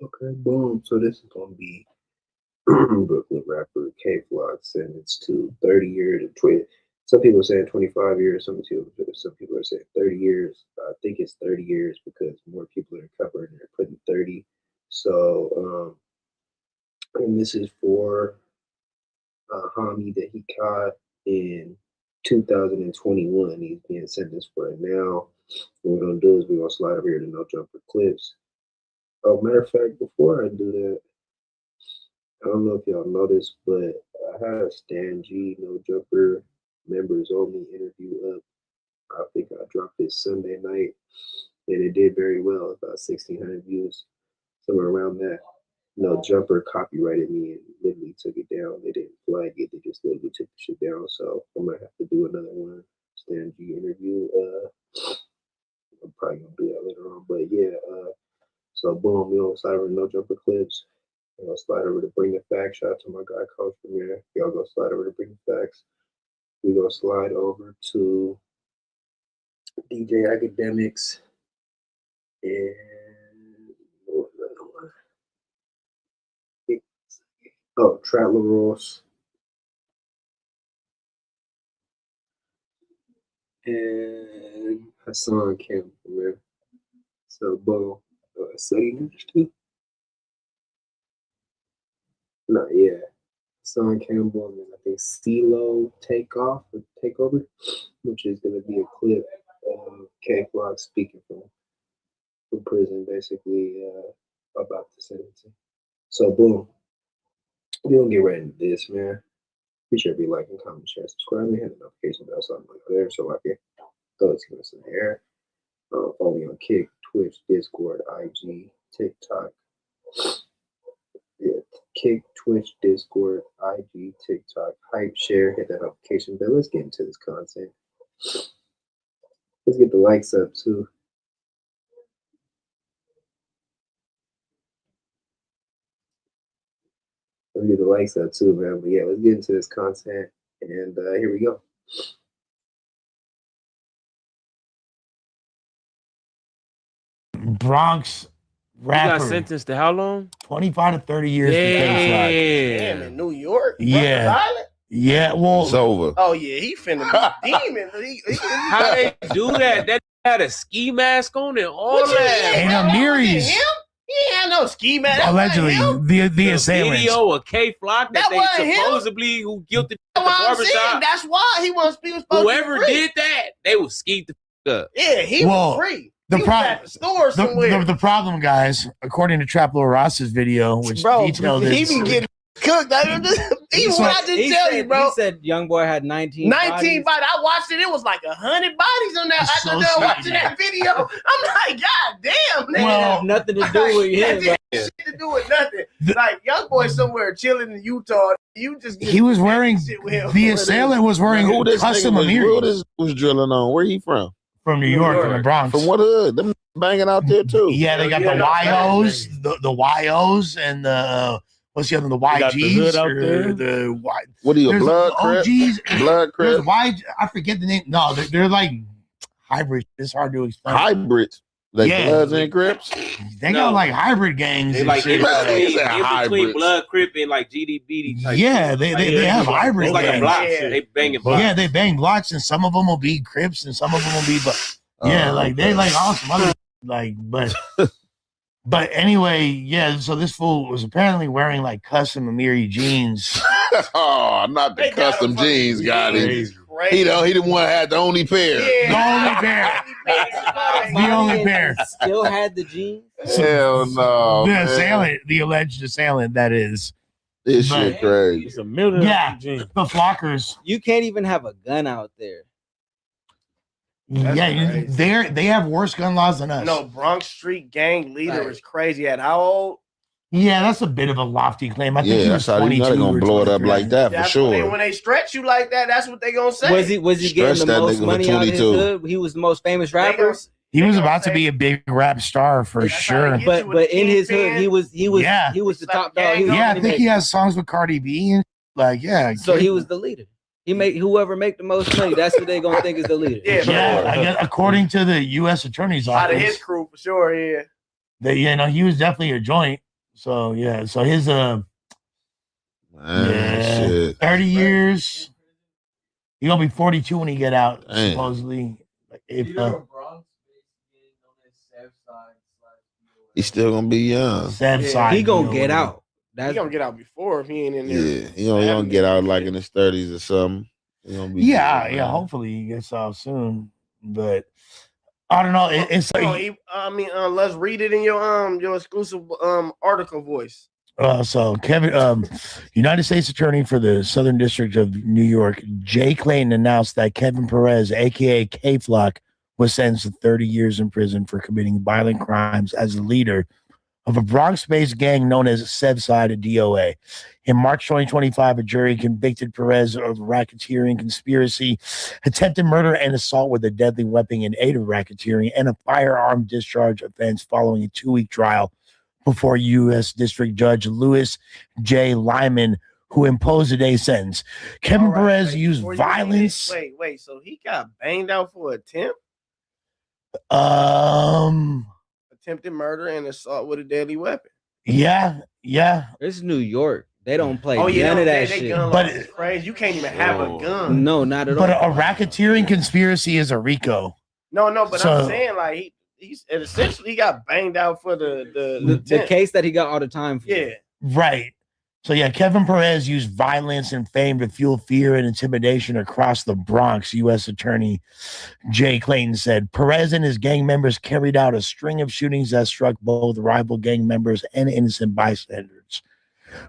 Okay, boom. So this is gonna be Brooklyn rapper Kayflock sentenced to 30 years and 20. Some people are saying 25 years. Some people are saying 30 years. I think it's 30 years because more people are covered and they're putting 30. So, and this is for a homie that he caught in 2021. He's being sentenced for it now. What we're gonna do is we're gonna slide over here to No Jumper Clips. Oh, matter of fact, before I do that, I don't know if y'all noticed, but I had a Stan G No Jumper members only interview up. I think I dropped it Sunday night, and it did very well, about 1,600 views, somewhere around that. No Jumper copyrighted me and literally took it down. They didn't flag it; they just literally took the shit down. So I might have to do another one, Stan G interview. I'm probably gonna do that later on, but yeah. So boom, we on slide over No Jumper Clips. Y'all slide over to Bring the Facts. Shout out to my guy Coach from there. Y'all go slide over to Bring the Facts. We go slide over to DJ Academics and what was the other one? Oh, Trap LaRosse and Hassan Campbell from there. So boom, Study Nash too. No, yeah. Son Campbell, and then I think CeeLo Takeover, which is going to be a clip of Kayflock speaking from prison, basically about the sentencing. So, boom. We're going to get right into this, man. Be sure to be liking, comment, share, subscribe, and hit the notification bell so I'm like there so I can throw it to us in the air. Follow me on Kick, Twitch, Discord, IG, TikTok. Yeah, Kick, Twitch, Discord, IG, TikTok, Hype, share, hit that notification bell. Let's get into this content. Let's get the likes up too. Let's get the likes up too, man. But yeah, let's get into this content. And here we go. Bronx rapper. He got sentenced to how long? 25 to 30 years. Damn, in New York? Yeah. Yeah, well. It's over. Oh, yeah, he finna be demon. How they do that? That had a ski mask on and all that. And Amiri's. He ain't had no ski mask. Allegedly, the assailants. Video of Kayflock that they supposedly who guilty at the barbershop. That's why he was supposed to Whoever did that, they was skeet the fuck up. Yeah, he was free. The problem, guys, according to Trap Ross's video, which detailed he be getting cooked. Even what I just tell you, bro. He said YoungBoy had 19 bodies. I watched it. It was like 100 bodies on that. After done watching that video, I'm like, God damn, man. Well, have nothing to do with him. Shit to do with nothing. Like YoungBoy somewhere chilling in Utah. He was wearing the assailant was wearing custom Amiri. Who this was drilling on? Where he from? From New York, from the Bronx. From what hood? Them banging out there too. Yeah, they got the YOs, the YOs, and the what's the other? The YGs. The hood out there. What are you, Blood Crip? OGs. Blood Crip. I forget the name. No, they're like hybrids. It's hard to explain. Hybrids. Like Bloods and Crips. They got like hybrid gangs. They like in between Blood Crip and like GDB type. Yeah, they have hybrid. It's like a block. Yeah. They banging blocks. Yeah, they bang blocks, and some of them will be Crips, and some of them will be. But yeah, like they like awesome. Like, but anyway, yeah. So this fool was apparently wearing like custom Amiri jeans. Oh, not the custom jeans, got him. He didn't want to have the only pair. Yeah. The only pair. The only pair. Still had the jeans. Hell no. The man. assailant, the alleged assailant, that is. This shit crazy. It's a million. Yeah, the flockers. You can't even have a gun out there. That's they have worse gun laws than us. No, Bronx Street gang leader is crazy. At how old? Yeah, that's a bit of a lofty claim. I think he was that's how 22 they're gonna blow it up like that for sure. When they stretch you like that, that's what they gonna say. Was he getting the most money out of his hood? He was the most famous rapper. He was about to be a big rap star for sure. But in his hood, he was the top dog. I think he has songs with Cardi B and So he was the leader. He make whoever make the most money. That's what they gonna think is the leader. I guess according to the U.S. Attorney's office, out of his crew for sure. Yeah, he was definitely a joint. So so his 30 years. He gonna be 42 when he get out. Damn. Supposedly, he's still gonna be young. He gonna get out. He gonna get out before if he ain't in there. Yeah, he gonna get out like in his 30s or something. He gonna be hopefully he gets out soon. But I don't know. It's like, let's read it in your exclusive article voice. So Kevin, United States Attorney for the Southern District of New York, Jay Clayton announced that Kevin Perez, aka Kayflock, was sentenced to 30 years in prison for committing violent crimes as the leader of a Bronx-based gang known as Sevside DOA. In March 2025, a jury convicted Perez of racketeering, conspiracy, attempted murder, and assault with a deadly weapon in aid of racketeering, and a firearm discharge offense following a 2-week trial before U.S. District Judge Louis J. Lyman, who imposed a day sentence. Kevin Perez used violence. Wait. So he got banged out for attempt? Attempted murder and assault with a deadly weapon. Yeah. It's New York. They don't play none of that shit. But it's crazy. You can't even have a gun. No, not at all. But a racketeering conspiracy is a RICO. No, but I'm saying like he's essentially he got banged out for the case that he got all the time for. Yeah. Right. So Kevin Perez used violence and fame to fuel fear and intimidation across the Bronx, U.S. Attorney Jay Clayton said. Perez and his gang members carried out a string of shootings that struck both rival gang members and innocent bystanders.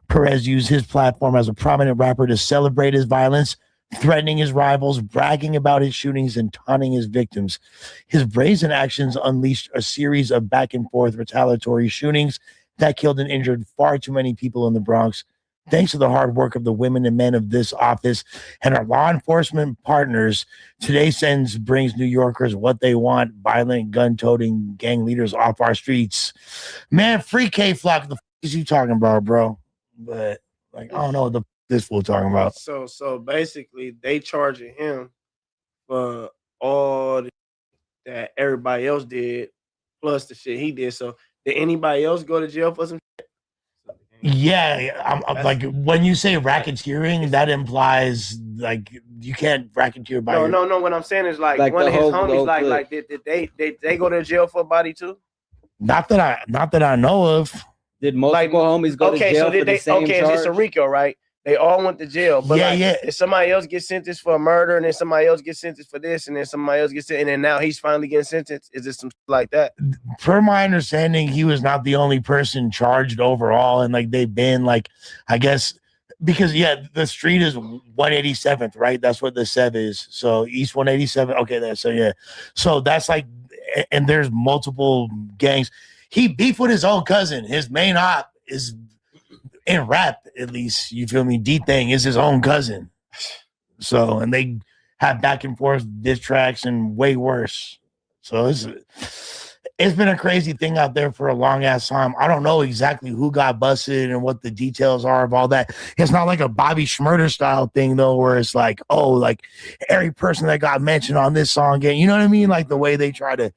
Perez used his platform as a prominent rapper to celebrate his violence, threatening his rivals, bragging about his shootings, and taunting his victims. His brazen actions unleashed a series of back-and-forth retaliatory shootings that killed and injured far too many people in the Bronx. Thanks to the hard work of the women and men of this office and our law enforcement partners, today's sentence brings New Yorkers what they want: violent, gun-toting gang leaders off our streets. Man, free Kayflock. The f*** is you talking about, bro? But I don't know what this fool talking about. So basically, they charging him for all that everybody else did, plus the shit he did. So did anybody else go to jail for some shit? Yeah, I'm like when you say racketeering, that implies like you can't racketeer by. No. What I'm saying is like one of his homies, did they go to jail for a body too? Not that I know of. Did multiple homies go to jail for the same charge? It's a RICO, right? They all went to jail. But if somebody else gets sentenced for a murder, and then somebody else gets sentenced for this, and then somebody else gets sentenced, and then now he's finally getting sentenced, is it some like that? Per my understanding, he was not the only person charged overall, and like they've been like, I guess, because the street is 187th, right? That's what the Sev is. So East 187. Okay, so that's like, and there's multiple gangs. He beefed with his own cousin. His main op is in rap, at least, you feel me? D-Thing is his own cousin. So, and they have back and forth diss tracks and way worse. So it's been a crazy thing out there for a long ass time. I don't know exactly who got busted and what the details are of all that. It's not like a Bobby Schmurder style thing though, where it's like, oh, like every person that got mentioned on this song, you know what I mean? Like the way they try to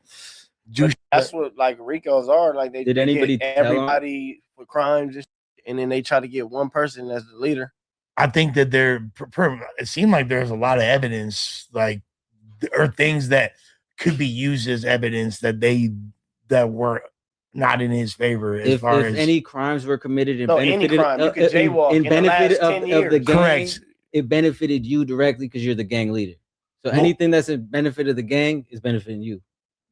do. That's what like Ricos are. Like they did anybody everybody for crimes and then they try to get one person as the leader. I think that it seemed like there's a lot of evidence, like, or things that could be used as evidence that that were not in his favor as If far as any crimes were committed and any benefited crime, you could jaywalk in in the benefit last 10 of the years. gang, correct. it benefited you directly because you're the gang leader. So Well- anything that's in benefit of the gang is benefiting you.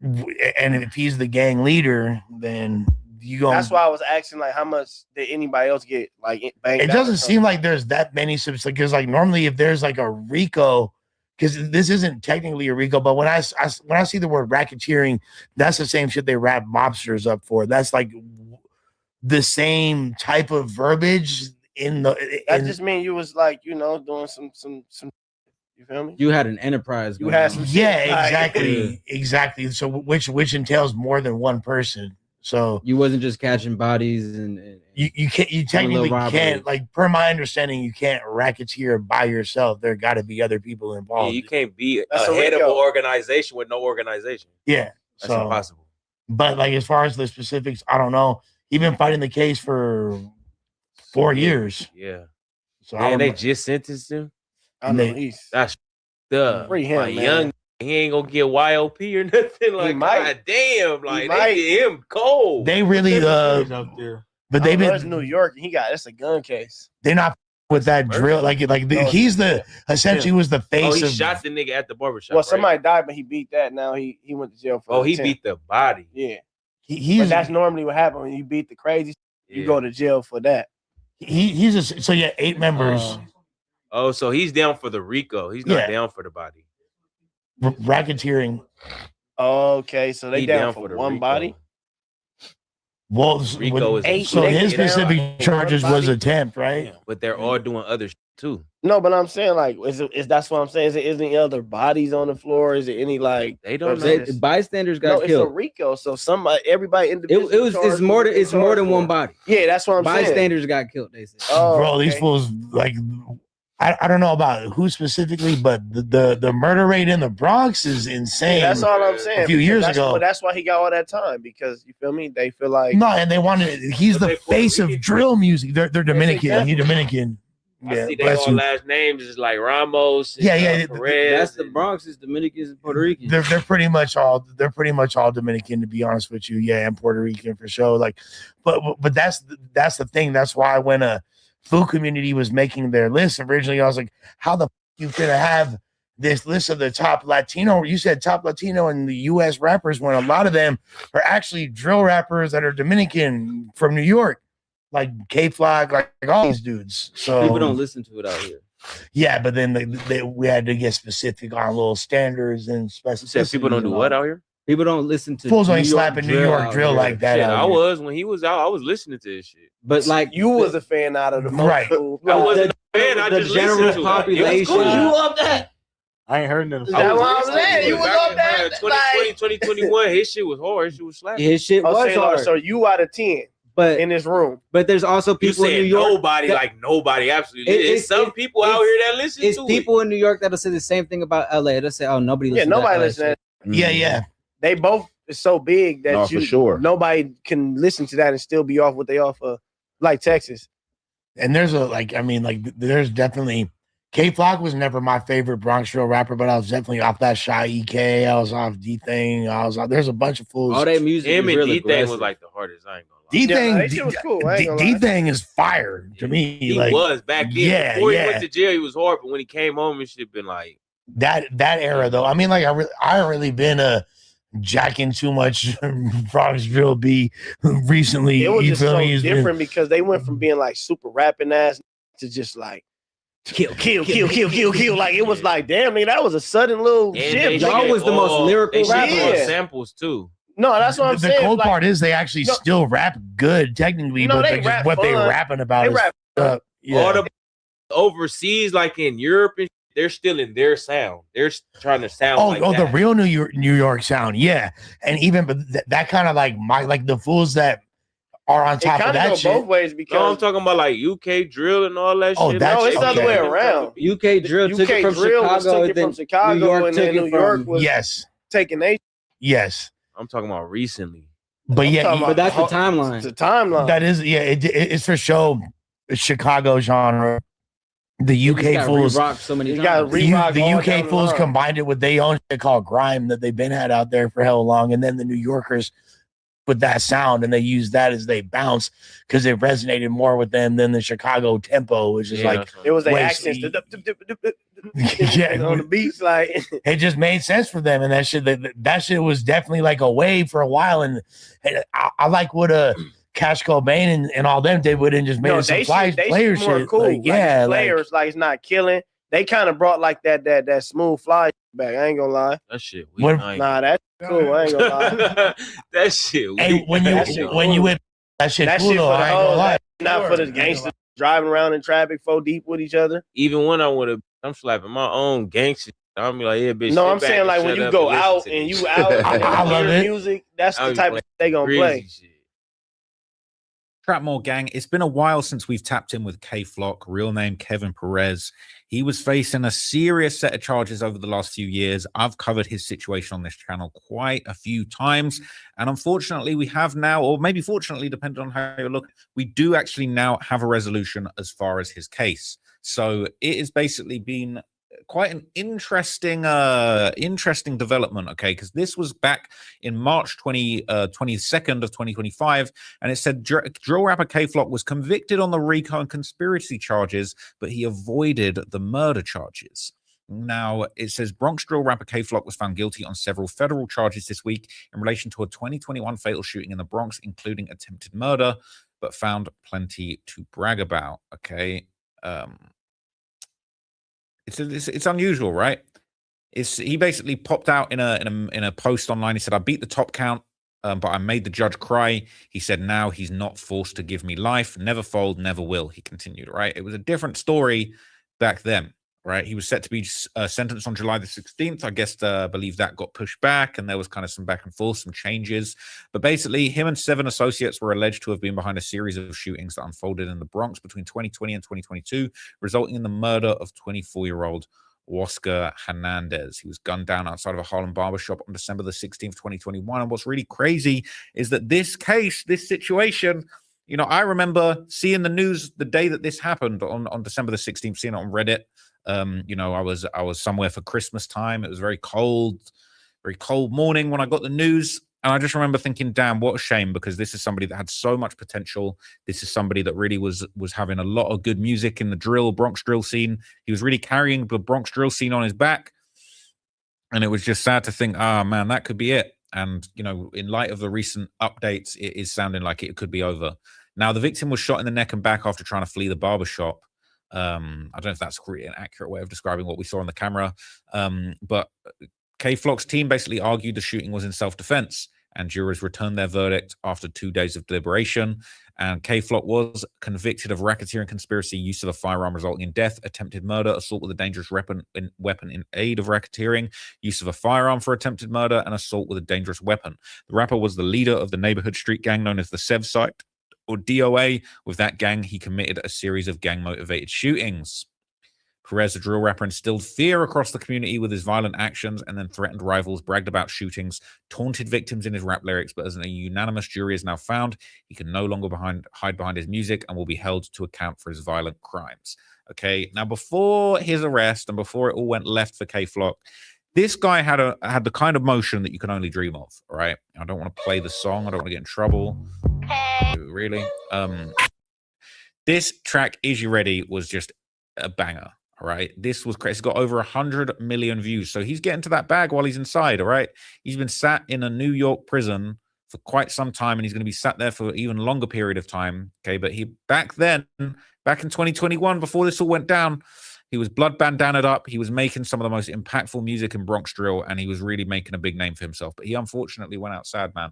And if he's the gang leader, then you go. That's why I was asking, like, how much did anybody else get? Like, banged It out or doesn't something? seem like there's that many because like normally if there's like a RICO, because this isn't technically a RICO, but when I see the word racketeering, that's the same shit they wrap mobsters up for. That's like the same type of verbiage in the. That just mean you was like, doing some. You feel me? You had an enterprise. You going had on. some shit. Yeah, Like- exactly. So which entails more than one person. So You wasn't just catching bodies and you technically robberies. can't, like, per my understanding, you can't racketeer by yourself. There got to be other people Yeah, involved. you can't be That's a a head of an Rico. organization with no organization. Yeah, That's so impossible. but like as far as the specifics, I don't know. He's been fighting the case for 4 years. Yeah. So And they just sentenced him. I know he's. That's the Free him, man. young. He ain't gonna get YOP or nothing. Like, might. God damn, like might. they did him cold. they really out there. but they've It's been New York. That's a gun case. they're not with that drill No, he's the essentially was the face he of shot the nigga at the barbershop. Well, right? somebody died, but he beat that. Now he went to jail for. Oh, he attempt. beat the body. Yeah, he's but that's normally what happens when you beat the crazy. You Yeah. go to jail for that. he's a, so yeah 8 members Oh, so he's down for the RICO. He's not Yeah. down for the body. racketeering. Okay, so they He down for the one RICO. body. Well, RICO is eight so his niggas down. specific charges was attempt, right? Yeah, but they're all doing other shit too. No, but I'm saying, like, is that's what I'm saying? Is there any other bodies on the floor? Is there any like? They don't know. They- bystanders No, got it's a killed. RICO. So everybody It individually. was it's more than one body. Yeah, that's what I'm saying. Bystanders got killed. They said. Oh, Bro, these okay. fools, like, I don't know about who specifically, but the murder rate in the Bronx is insane. Yeah, that's all I'm saying. A few because years that's ago. that's why he got all that time, because you feel me? They feel like No, and they wanted. He's But the they Puerto face of Rican. drill music. They're Dominican. exactly. He's Dominican. I Yeah, see they bless all you. last names is like Ramos. And, Yeah, yeah, Perez. That's the Bronx. Is Dominicans and Puerto Ricans. They're pretty much all Dominican, to be honest with you. Yeah, and Puerto Rican for sure. Like, but that's the thing. That's why when a food community was making their list originally, I was like, how the you could have this list of the top Latino? You said top Latino in the U.S. rappers when a lot of them are actually drill rappers that are Dominican from New York, like Kayflock, like all these dudes. So People don't listen to it out here. yeah, but then we had to get specific on little standards and You specific. said people don't do what out here? People don't listen to Fools New ain't York slapping New York out drill here. like that. Shit, out I here. was when he was out. I was listening to this shit. But like you was a fan out of the Right. most. I wasn't a fan. I the just general listened to population- it. It was cool. You love that? I ain't heard nothing. Is that what I'm listening saying? to You it was back up in, there, 2020, like- 2021. His shit was hard. His shit was slapping. his shit I'm was saying, hard. so you out of 10 but in this room. there's also You people in New said York. nobody, that- like nobody, absolutely. It's- It's some it's- people out here that listen It's to people in New York that'll say the same thing about LA. They'll say, "Oh, nobody Yeah, listens." nobody to that listen to that. Yeah, yeah. They both is so big that No, for sure. nobody can listen to that and still be off what they off of, like Texas. And there's there's definitely Kayflock was never my favorite Bronx drill rapper, but I was definitely off that Shy EK. I was off D Thing. There's a bunch of fools. All that music. Him is and real D thing aggressive. was like the hardest. I ain't gonna lie. D Thing, that shit was cool. I ain't gonna lie. D Thing is fire to me. He like was back then. yeah, Before yeah. he went to jail, he was hard. But when he came home, it should have been like that era though. I mean, like I haven't really been a jacking too much Bronx drill beat recently. It was You just feel so me? It's been- different because they went from being like super rapping ass to just like kill. Like it was like, damn, nigga, that was a sudden little and shift. they Y'all shit was the most all- lyrical they shit rapper. all Yeah. samples too. No, that's what I'm the saying. cool like, part is they actually No. still rap good technically, No, but they they just, rap what they fun. rapping about they is rap. up. Yeah. All the overseas, like in Europe, and they're still in their sound. They're trying to sound like the that. real New York sound, yeah. And even but that kind of like the fools that are on It top of kind of that go shit. both ways No, I'm because talking about like UK drill and all that Oh, shit. that's- no, it's the other okay. way around. UK drill took it from drill was Chicago, took it and then from Chicago, New York and then took it New York from- was Yes, taking they. yes. I'm talking about recently. But I'm yeah, talking But that's the It's timeline. the timeline. that is it's for sure a Chicago genre. The They just UK got fools. re-rocked so many You times. got re-rock The all UK down the fools line. combined it with their own shit called grime that they've been had out there for hell long, and then the New Yorkers with that sound, and they used that as they bounce because it resonated more with them than the Chicago tempo, which is like It was their way- accents. Yeah, on the beats, like it just made sense for them, and that shit was definitely like a wave for a while. And I like what Cash Cobain and all them did with it, and just made it some player more shit. cool. Like, yeah, players like it's not killing. They kind of brought like that smooth fly back. I ain't gonna lie. That shit. Nah, that's cool. I ain't gonna lie. That shit. Hey, when you whip that shit cool though, I ain't gonna lie. Not for the gangsters driving around in traffic 4 deep with each other. Even when I'm slapping my own gangster. I'm like, yeah, bitch. No, I'm saying like when you go out and you out I love it. Music, that's the type of shit they gonna play. Trapmore gang, it's been a while since we've tapped in with Kayflock, real name Kevin Perez. He was facing a serious set of charges over the last few years. I've covered his situation on this channel quite a few times. And unfortunately, we have now, or maybe fortunately, depending on how you look, we do actually now have a resolution as far as his case. So it has basically been quite an interesting development, okay, because this was back in March 22nd of 2025, and it said drill rapper Kayflock was convicted on the RICO and conspiracy charges, but he avoided the murder charges. Now, it says Bronx drill rapper Kayflock was found guilty on several federal charges this week in relation to a 2021 fatal shooting in the Bronx, including attempted murder, but found plenty to brag about, okay? It's unusual, right? He basically popped out in a post online. He said, "I beat the top count, but I made the judge cry." He said, "Now he's not forced to give me life. Never fold, never will." He continued, right? It was a different story back then, right? He was set to be sentenced on July the 16th. I guess I believe that got pushed back, and there was kind of some back and forth, some changes. But basically, him and 7 associates were alleged to have been behind a series of shootings that unfolded in the Bronx between 2020 and 2022, resulting in the murder of 24-year-old Oscar Hernandez. He was gunned down outside of a Harlem barbershop on December the 16th, 2021. And what's really crazy is that this case, this situation, you know, I remember seeing the news the day that this happened on December the 16th, seeing it on Reddit. You know, I was somewhere for Christmas time. It was very cold morning when I got the news. And I just remember thinking, damn, what a shame, because this is somebody that had so much potential. This is somebody that really was having a lot of good music in the Bronx drill scene. He was really carrying the Bronx drill scene on his back. And it was just sad to think, man, that could be it. And, you know, in light of the recent updates, it is sounding like it could be over. Now, the victim was shot in the neck and back after trying to flee the barbershop. I don't know if that's an accurate way of describing what we saw on the camera. But Kayflock's team basically argued the shooting was in self-defense, and jurors returned their verdict after 2 days of deliberation. And Kayflock was convicted of racketeering, conspiracy, use of a firearm resulting in death, attempted murder, assault with a dangerous weapon in aid of racketeering, use of a firearm for attempted murder, and assault with a dangerous weapon. The rapper was the leader of the neighborhood street gang known as the Sev Site, or DOA. With that gang, he committed a series of gang-motivated shootings. Perez, the drill rapper, instilled fear across the community with his violent actions and then threatened rivals, bragged about shootings, taunted victims in his rap lyrics. But as a unanimous jury has now found, he can no longer hide behind his music and will be held to account for his violent crimes. Okay, now before his arrest and before it all went left for Kayflock, this guy had the kind of motion that you can only dream of, all right? I don't want to play the song. I don't want to get in trouble. Really? This track, Is You Ready, was just a banger. All right, this was crazy. It's got over 100 million views. So he's getting to that bag while he's inside. All right, he's been sat in a New York prison for quite some time, and he's going to be sat there for an even longer period of time. Okay, but back in 2021, before this all went down, he was blood bandanaed up. He was making some of the most impactful music in Bronx drill, and he was really making a big name for himself. But he unfortunately went out sad, man,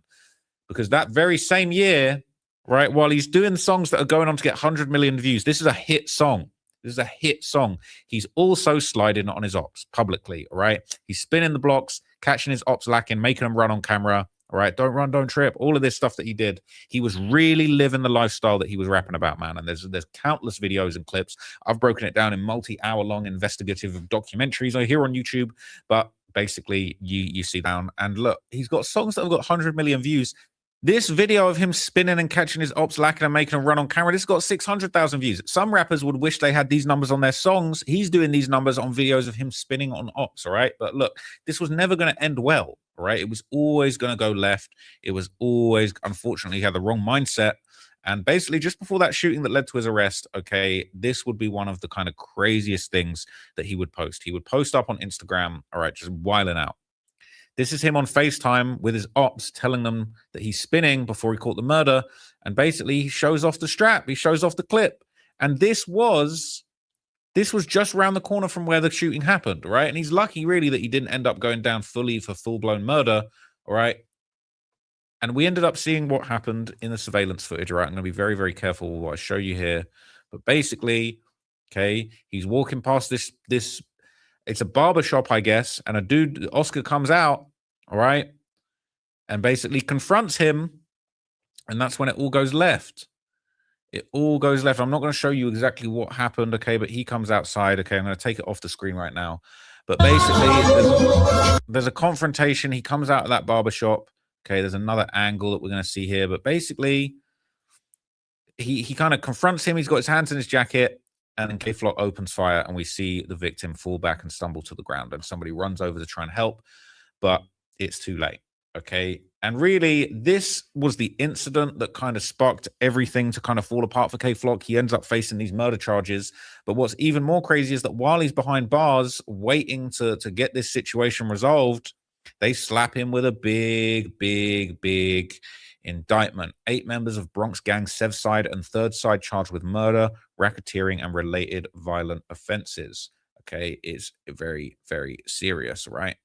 because that very same year, right, while he's doing songs that are going on to get 100 million views, this is a hit song. This is a hit song. He's also sliding on his ops publicly, all right? He's spinning the blocks, catching his ops lacking, making them run on camera, all right? Don't run, don't trip. All of this stuff that he did. He was really living the lifestyle that he was rapping about, man. And there's countless videos and clips. I've broken it down in multi-hour-long investigative documentaries here on YouTube. But basically, you see down. And look, he's got songs that have got 100 million views. This video of him spinning and catching his ops lacking and making a run on camera, this got 600,000 views. Some rappers would wish they had these numbers on their songs. He's doing these numbers on videos of him spinning on ops, all right? But look, this was never going to end well, all right? It was always going to go left. It was always, unfortunately, he had the wrong mindset. And basically, just before that shooting that led to his arrest, okay, this would be one of the kind of craziest things that he would post. He would post up on Instagram, all right, just wiling out. This is him on FaceTime with his ops telling them that he's spinning before he caught the murder. And basically, he shows off the strap. He shows off the clip. And this was just around the corner from where the shooting happened, right? And he's lucky, really, that he didn't end up going down fully for full-blown murder, all right? And we ended up seeing what happened in the surveillance footage, right? I'm going to be very, very careful with what I show you here. But basically, okay, he's walking past this it's a barber shop, I guess, and a dude, Oscar, comes out, all right, and basically confronts him, and that's when it all goes left. It all goes left. I'm not going to show you exactly what happened, okay, but he comes outside, okay, I'm going to take it off the screen right now. But basically, there's a confrontation. He comes out of that barber shop, okay, there's another angle that we're going to see here, but basically, he kind of confronts him. He's got his hands in his jacket, and then Kayflock opens fire, and we see the victim fall back and stumble to the ground. And somebody runs over to try and help, but it's too late. Okay. And really, this was the incident that kind of sparked everything to kind of fall apart for Kayflock. He ends up facing these murder charges. But what's even more crazy is that while he's behind bars, waiting to get this situation resolved, they slap him with a big indictment. 8 members of Bronx gang Sev Side and Third Side charged with murder, racketeering, and related violent offenses. Okay, it's very, very serious, right?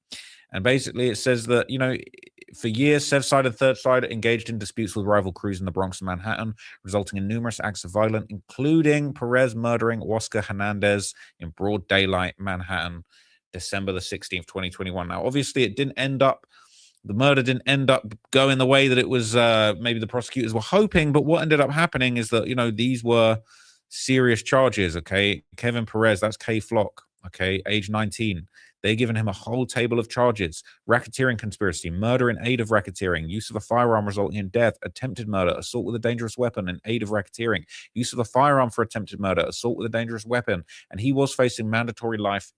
And basically it says that, you know, for years, Sev Side and Third Side engaged in disputes with rival crews in the Bronx and Manhattan, resulting in numerous acts of violence, including Perez murdering Oscar Hernandez in broad daylight, Manhattan, December the 16th, 2021. Now, obviously, it didn't end up the murder didn't end up going the way that it was maybe the prosecutors were hoping, but what ended up happening is that, you know, these were serious charges, okay? Kevin Perez, that's Kayflock, okay, age 19. They're giving him a whole table of charges: racketeering conspiracy, murder in aid of racketeering, use of a firearm resulting in death, attempted murder, assault with a dangerous weapon in aid of racketeering, use of a firearm for attempted murder, assault with a dangerous weapon. And he was facing mandatory life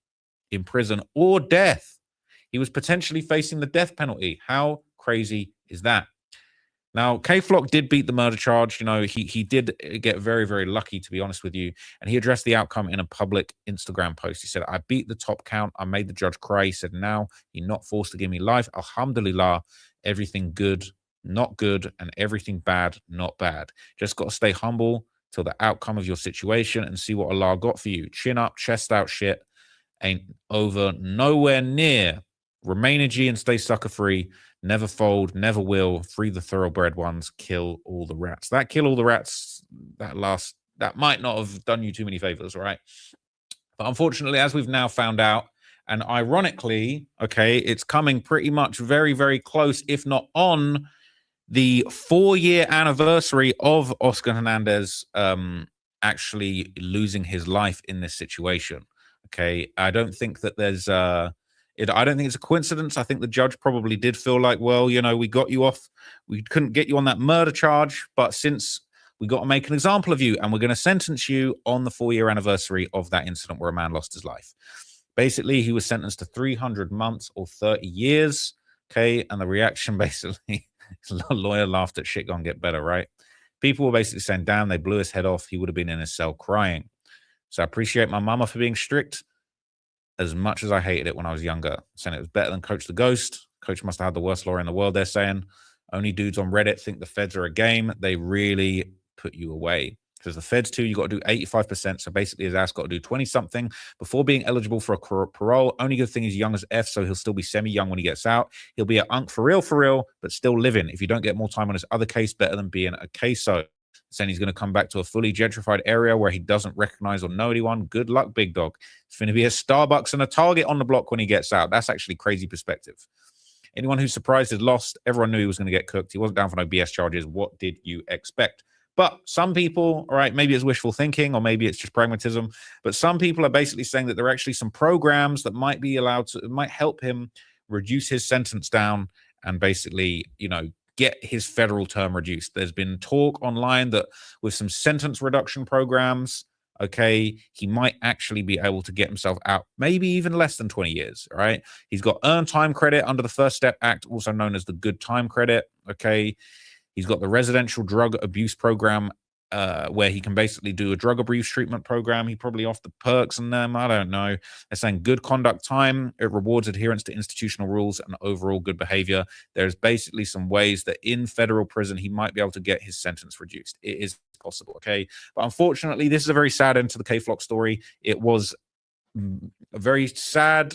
in prison or death. He was potentially facing the death penalty. How crazy is that? Now, Kayflock did beat the murder charge. You know, he did get very, very lucky, to be honest with you. And he addressed the outcome in a public Instagram post. He said, I beat the top count. I made the judge cry. He said, now you're not forced to give me life. Alhamdulillah, everything good, not good, and everything bad, not bad. Just got to stay humble till the outcome of your situation and see what Allah got for you. Chin up, chest out shit ain't over nowhere near. Remain a G and stay sucker free. Never fold, never will. Free the thoroughbred ones. Kill all the rats. That kill all the rats, that might not have done you too many favors, right? But unfortunately, as we've now found out, and ironically, okay, it's coming pretty much very, very close, if not on the 4-year anniversary of Oscar Hernandez actually losing his life in this situation. Okay, I don't think that there's I don't think it's a coincidence. I think the judge probably did feel like, well, you know, we got you off. We couldn't get you on that murder charge, but since we got to make an example of you, and we're going to sentence you on the 4-year anniversary of that incident where a man lost his life. Basically, he was sentenced to 300 months or 30 years. Okay, and the reaction basically, the lawyer laughed at shit gonna get better, right? People were basically saying, damn, they blew his head off. He would have been in his cell crying. So I appreciate my mama for being strict, as much as I hated it when I was younger, saying it was better than Coach the Ghost. Coach must have had the worst lawyer in the world, they're saying. Only dudes on Reddit think the feds are a game. They really put you away. Because the feds, too, you got to do 85%. So basically, his ass got to do 20-something before being eligible for a parole. Only good thing he's young as F, so he'll still be semi-young when he gets out. He'll be an unk for real, but still living. If you don't get more time on his other case, better than being a queso. Saying he's going to come back to a fully gentrified area where he doesn't recognize or know anyone. Good luck, big dog. It's going to be a Starbucks and a Target on the block when he gets out. That's actually crazy perspective. Anyone who's surprised is lost. Everyone knew he was going to get cooked. He wasn't down for no BS charges. What did you expect? But some people, all right, maybe it's wishful thinking or maybe it's just pragmatism, but some people are basically saying that there are actually some programs that might help him reduce his sentence down and basically, you know, get his federal term reduced. There's been talk online that with some sentence reduction programs, okay, he might actually be able to get himself out, maybe even less than 20 years, right? He's got earned time credit under the First Step Act, also known as the Good Time Credit, okay? He's got the residential drug abuse program, where he can basically do a drug abuse treatment program. He probably off the perks and them. I don't know. They're saying good conduct time. It rewards adherence to institutional rules and overall good behavior. There's basically some ways that in federal prison, he might be able to get his sentence reduced. It is possible, okay? But unfortunately, this is a very sad end to the Kayflock story. It was a very sad,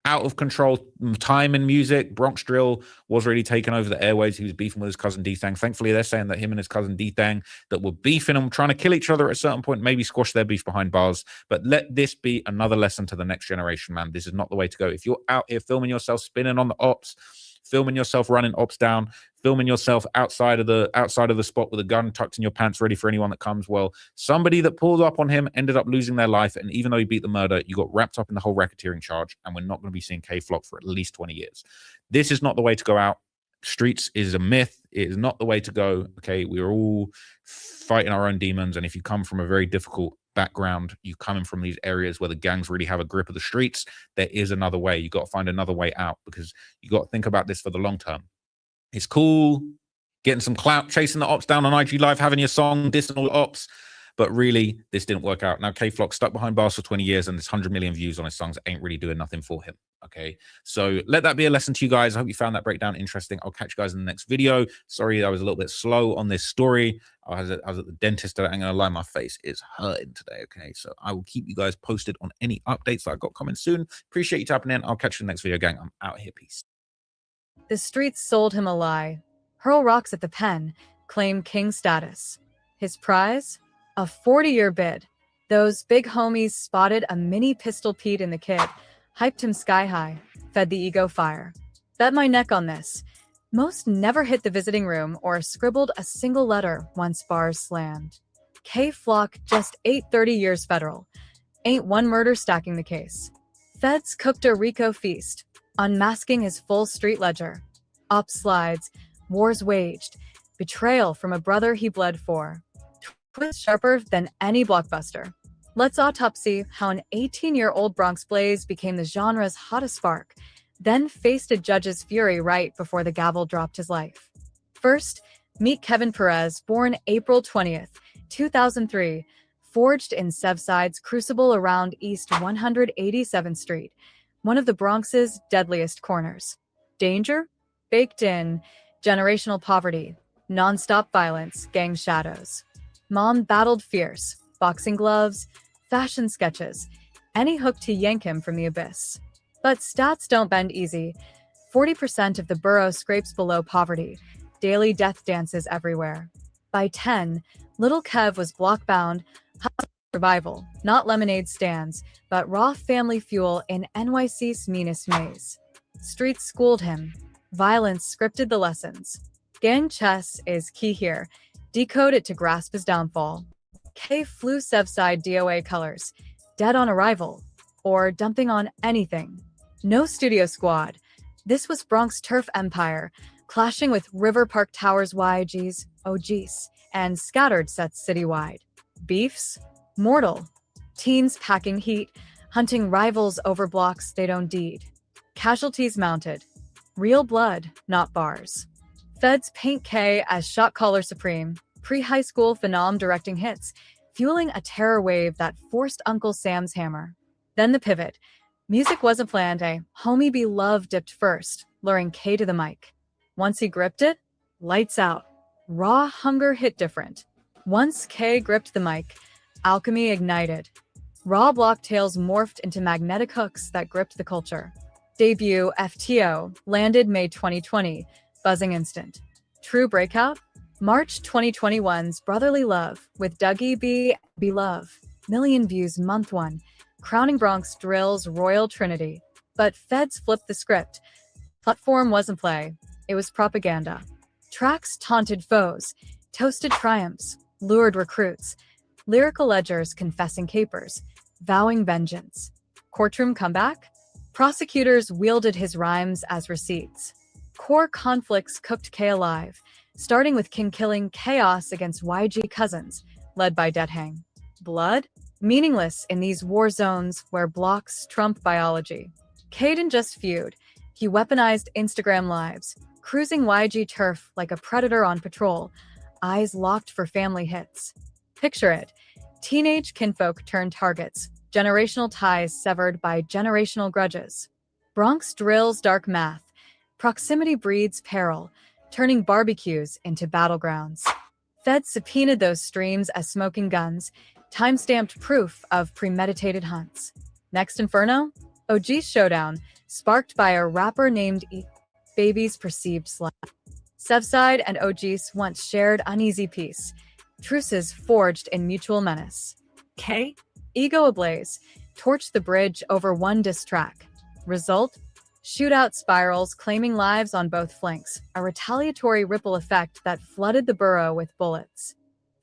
out of control time in music. Bronx Drill was really taking over the airways. He was beefing with his cousin D-Thang. Thankfully, they're saying that him and his cousin D-Thang that were beefing and trying to kill each other at a certain point, maybe squash their beef behind bars. But let this be another lesson to the next generation, man. This is not the way to go. If you're out here filming yourself spinning on the ops, filming yourself running ops down, filming yourself outside of the spot with a gun tucked in your pants ready for anyone that comes, well, somebody that pulled up on him ended up losing their life, and even though he beat the murder, you got wrapped up in the whole racketeering charge, and we're not going to be seeing Kayflock for at least 20 years. This is not the way to go out. Streets is a myth. It is not the way to go. Okay, we are all fighting our own demons, and if you come from a very difficult background, you coming from these areas where the gangs really have a grip of the streets, there is another way. You got to find another way out, because you got to think about this for the long term. It's cool getting some clout, chasing the ops down on IG Live, having your song, dissing all the ops, but really, this didn't work out. Now, Kayflock stuck behind bars for 20 years, and there's 100 million views on his songs ain't really doing nothing for him, okay? So let that be a lesson to you guys. I hope you found that breakdown interesting. I'll catch you guys in the next video. Sorry, I was a little bit slow on this story. I was at the dentist. I ain't gonna lie, my face is hurting today, okay? So I will keep you guys posted on any updates that I got coming soon. Appreciate you tapping in. I'll catch you in the next video, gang. I'm out here. Peace. The streets sold him a lie. Hurl rocks at the pen, claim king status. His prize? A 40-year bid. Those big homies spotted a mini pistol Pete in the kid, hyped him sky high, fed the ego fire. Bet my neck on this. Most never hit the visiting room or scribbled a single letter once bars slammed. Kayflock just ate 30 years federal. Ain't one murder stacking the case. Feds cooked a Rico feast, unmasking his full street ledger. Up slides, wars waged, betrayal from a brother he bled for. Twist sharper than any blockbuster. Let's autopsy how an 18-year-old Bronx Blaze became the genre's hottest spark, then faced a judge's fury right before the gavel dropped his life. First, meet Kevin Perez, born April 20th, 2003, forged in Sevside's crucible around East 187th Street, one of the Bronx's deadliest corners. Danger? Baked in. Generational poverty. Non-stop violence. Gang shadows. Mom battled fierce. Boxing gloves. Fashion sketches. Any hook to yank him from the abyss. But stats don't bend easy. 40% of the borough scrapes below poverty. Daily death dances everywhere. By 10, little Kev was block-bound, survival, not lemonade stands, but raw family fuel in NYC's meanest maze. Streets schooled him. Violence scripted the lessons. Gang chess is key here. Decode it to grasp his downfall. K flew Sevside DOA colors. Dead on arrival. Or dumping on anything. No studio squad. This was Bronx turf empire, clashing with River Park Towers YGs, OGs, and scattered sets citywide. Beefs? Mortal. Teens packing heat, hunting rivals over blocks they don't deed. Casualties mounted. Real blood, not bars. Feds paint K as shot caller supreme, pre-high school phenom directing hits, fueling a terror wave that forced Uncle Sam's hammer. Then the pivot. Music wasn't planned, a homie be love dipped first, luring K to the mic. Once he gripped it, lights out. Raw hunger hit different. Once K gripped the mic, alchemy ignited. Raw block tails morphed into magnetic hooks that gripped the culture. Debut FTO landed May 2020, buzzing instant. True breakout? March 2021's Brotherly Love with Dougie B. Love. Million views month one, crowning Bronx Drill's Royal Trinity. But feds flipped the script. Platform wasn't play, it was propaganda. Tracks taunted foes, toasted triumphs, lured recruits. Lyrical ledgers confessing capers, vowing vengeance. Courtroom comeback? Prosecutors wielded his rhymes as receipts. Core conflicts cooked K alive, starting with king-killing chaos against YG cousins, led by Deadhang. Blood? Meaningless in these war zones where blocks trump biology. K didn't just feud, he weaponized Instagram lives, cruising YG turf like a predator on patrol, eyes locked for family hits. Picture it. Teenage kinfolk turned targets, generational ties severed by generational grudges. Bronx drills dark math. Proximity breeds peril, turning barbecues into battlegrounds. Feds subpoenaed those streams as smoking guns, time-stamped proof of premeditated hunts. Next Inferno? OG's showdown, sparked by a rapper named Baby's perceived slap. Sevside and OG's once shared uneasy peace, truces forged in mutual menace. K? Ego ablaze, torched the bridge over one diss track. Result? Shootout spirals claiming lives on both flanks, a retaliatory ripple effect that flooded the borough with bullets.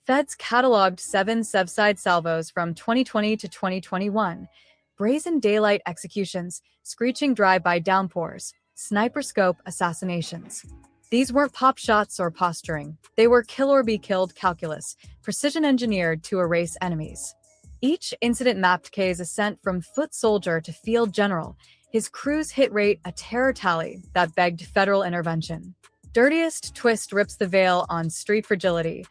Feds cataloged 7 Sevside salvos from 2020 to 2021, brazen daylight executions, screeching drive-by downpours, sniper scope assassinations. These weren't pop shots or posturing. They were kill or be killed calculus, precision engineered to erase enemies. Each incident mapped K's ascent from foot soldier to field general, his crew's hit rate a terror tally that begged federal intervention. Dirtiest twist rips the veil on street fragility.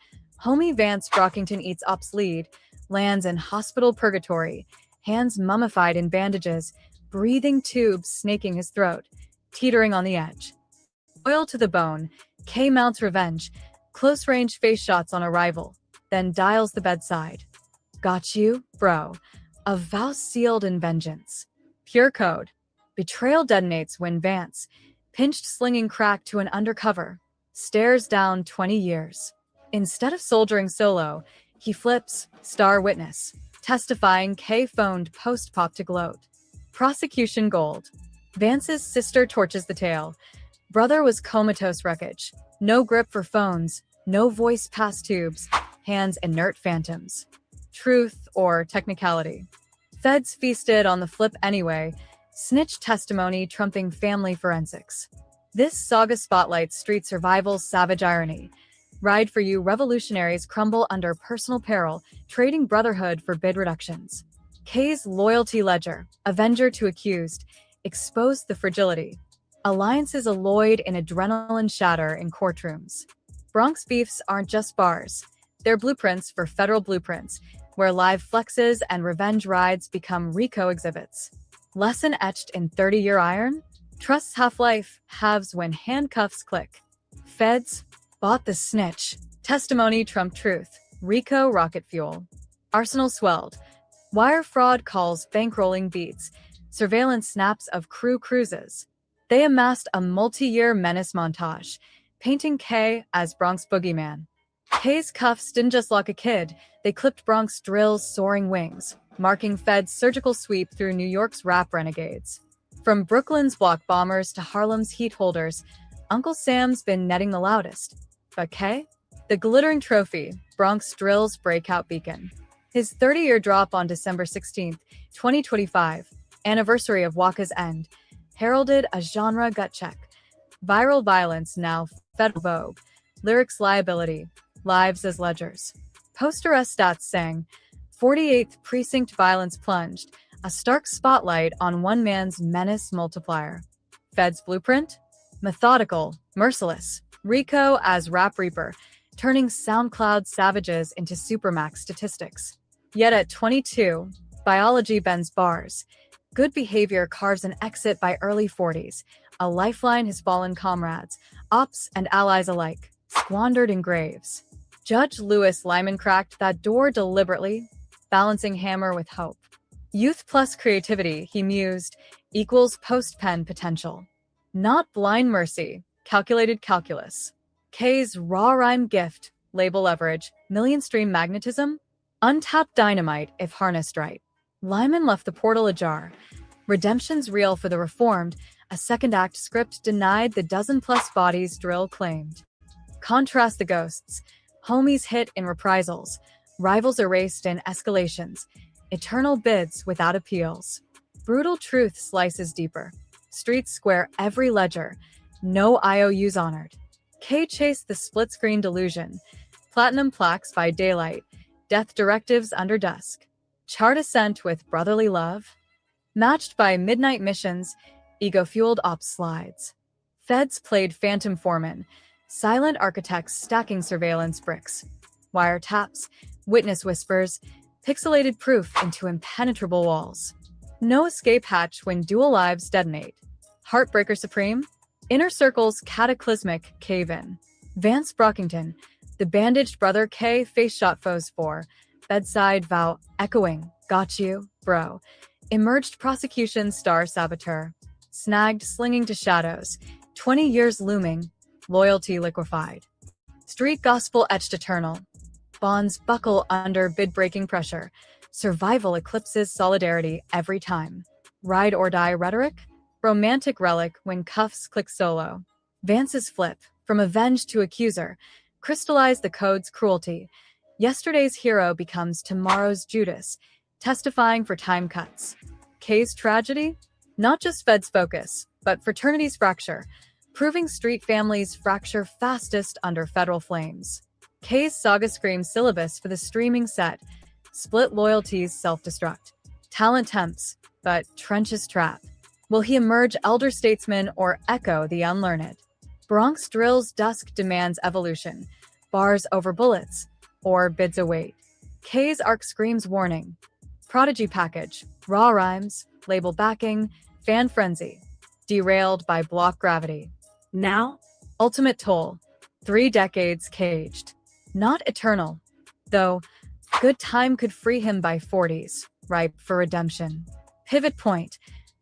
Homie Vance Brockington eats ops lead, lands in hospital purgatory, hands mummified in bandages, breathing tubes snaking his throat, teetering on the edge. Loyal to the bone, K mounts revenge, close-range face shots on arrival, then dials the bedside. Got you, bro. A vow sealed in vengeance. Pure code. Betrayal detonates when Vance, pinched slinging crack to an undercover, stares down 20 years. Instead of soldiering solo, he flips star witness, testifying K phoned post-pop to gloat. Prosecution gold. Vance's sister torches the tale. Brother was comatose wreckage. No grip for phones, no voice past tubes, hands inert phantoms. Truth or technicality. Feds feasted on the flip anyway, snitch testimony trumping family forensics. This saga spotlights street survival's savage irony. Ride for you revolutionaries crumble under personal peril, trading brotherhood for bid reductions. K's loyalty ledger, avenger to accused, exposed the fragility. Alliances alloyed in adrenaline shatter in courtrooms. Bronx beefs aren't just bars. They're blueprints for federal blueprints, where live flexes and revenge rides become RICO exhibits. Lesson etched in 30-year iron? Trust's half-life halves when handcuffs click. Feds bought the snitch. Testimony trumped truth. RICO rocket fuel. Arsenal swelled. Wire fraud calls bankrolling beats. Surveillance snaps of crew cruises. They amassed a multi-year menace montage, painting K as Bronx boogeyman. K's cuffs didn't just lock a kid, they clipped Bronx drill's soaring wings, marking Fed's surgical sweep through New York's rap renegades. From Brooklyn's block bombers to Harlem's heat holders, Uncle Sam's been netting the loudest. But K? The glittering trophy, Bronx drill's breakout beacon. His 30-year drop on December 16, 2025, anniversary of Waka's end, heralded a genre gut check. Viral violence now federal vogue. Lyrics liability. Lives as ledgers. Post-arrest stats sang, 48th precinct violence plunged, a stark spotlight on one man's menace multiplier. Fed's blueprint? Methodical, merciless. RICO as rap reaper, turning SoundCloud savages into supermax statistics. Yet at 22, biology bends bars. Good behavior carves an exit by early 40s. A lifeline has fallen comrades, ops and allies alike, squandered in graves. Judge Lewis Lyman cracked that door deliberately, balancing hammer with hope. Youth plus creativity, he mused, equals post-pen potential. Not blind mercy, calculated calculus. K's raw rhyme gift, label leverage, million stream magnetism, untapped dynamite if harnessed right. Lyman left the portal ajar. Redemption's real for the reformed, a second act script denied the dozen-plus bodies drill claimed. Contrast the ghosts. Homies hit in reprisals. Rivals erased in escalations. Eternal bids without appeals. Brutal truth slices deeper. Streets square every ledger. No IOUs honored. Kay chased the split-screen delusion. Platinum plaques by daylight, death directives under dusk. Chart ascent with brotherly love. Matched by midnight missions, ego-fueled ops slides. Feds played Phantom Foreman, silent architects stacking surveillance bricks. Wiretaps, witness whispers, pixelated proof into impenetrable walls. No escape hatch when dual lives detonate. Heartbreaker supreme, inner circle's cataclysmic cave-in. Vance Brockington, the bandaged brother K face shot foes for, bedside vow echoing, got you, bro. Emerged prosecution star saboteur. Snagged slinging to shadows, 20 years looming, loyalty liquefied. Street gospel etched eternal. Bonds buckle under bid-breaking pressure. Survival eclipses solidarity every time. Ride or die rhetoric? Romantic relic when cuffs click solo. Vance's flip, from avenged to accuser, crystallized the code's cruelty. Yesterday's hero becomes tomorrow's Judas, testifying for time cuts. Kay's tragedy? Not just Fed's focus, but fraternity's fracture, proving street families fracture fastest under federal flames. Kay's saga screams syllabus for the streaming set, split loyalties self-destruct. Talent tempts, but trenches trap. Will he emerge elder statesman or echo the unlearned? Bronx drills dusk demands evolution, bars over bullets, or bids await. Kay's arc screams warning. Prodigy package, raw rhymes, label backing, fan frenzy. Derailed by block gravity. Now, ultimate toll, 3 decades caged. Not eternal, though good time could free him by 40s, ripe for redemption. Pivot point,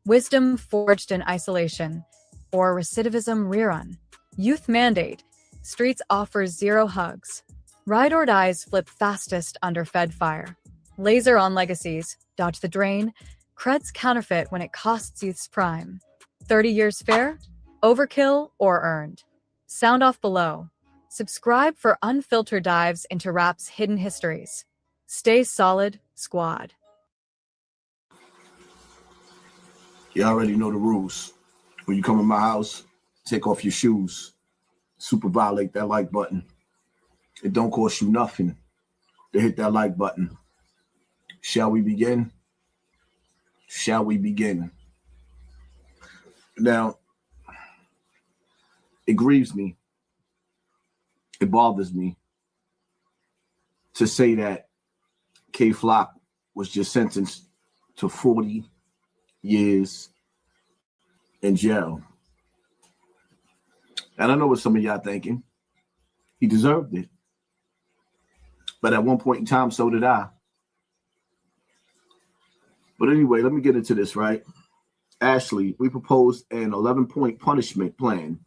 wisdom forged in isolation, or recidivism rerun. Youth mandate, streets offers 0 hugs. Ride or dies flip fastest under Fed fire. Laser on legacies, dodge the drain, creds counterfeit when it costs youth's prime. 30 years fair? Overkill or earned? Sound off below. Subscribe for unfiltered dives into rap's hidden histories. Stay solid, squad. You already know the rules. When you come in my house, take off your shoes. Super violate that like button. It don't cost you nothing to hit that like button. Shall we begin? Shall we begin? Now, it grieves me. It bothers me to say that Kayflock was just sentenced to 40 years in jail. And I know what some of y'all thinking. He deserved it. But at one point in time, so did I. But anyway, let me get into this, right? Ashley, we proposed an 11-point punishment plan.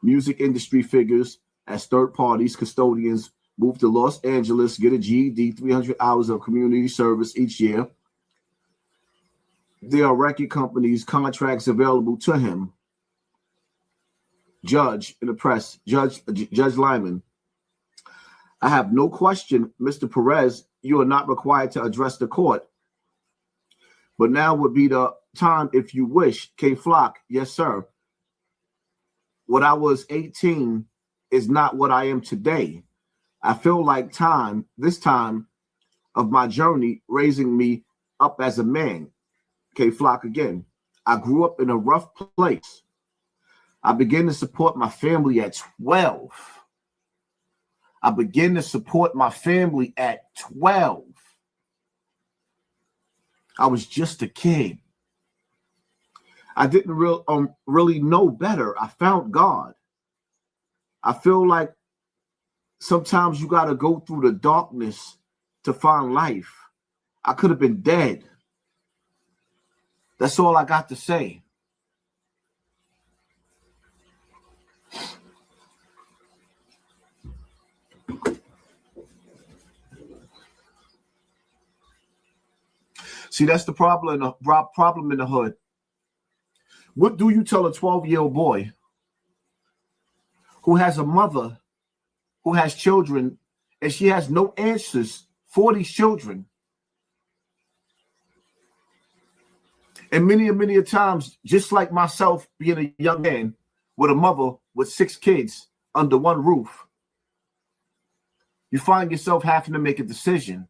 Music industry figures as third parties, custodians, move to Los Angeles, get a GED, 300 hours of community service each year. There are record companies, contracts available to him. Judge in the press, Judge Lyman. I have no question, Mr. Perez, you are not required to address the court. But now would be the time if you wish. Kayflock, yes, sir. When I was 18 is not what I am today. I feel like this time of my journey, raising me up as a man. Kayflock again. I grew up in a rough place. I began to support my family at 12. I began to support my family at 12. I was just a kid. I didn't really know better. I found God. I feel like sometimes you got to go through the darkness to find life. I could have been dead. That's all I got to say. See, that's the problem in the hood. What do you tell a 12-year-old boy who has a mother, who has children, and she has no answers for these children? And many a times, just like myself being a young man, with a mother with 6 kids under one roof. You find yourself having to make a decision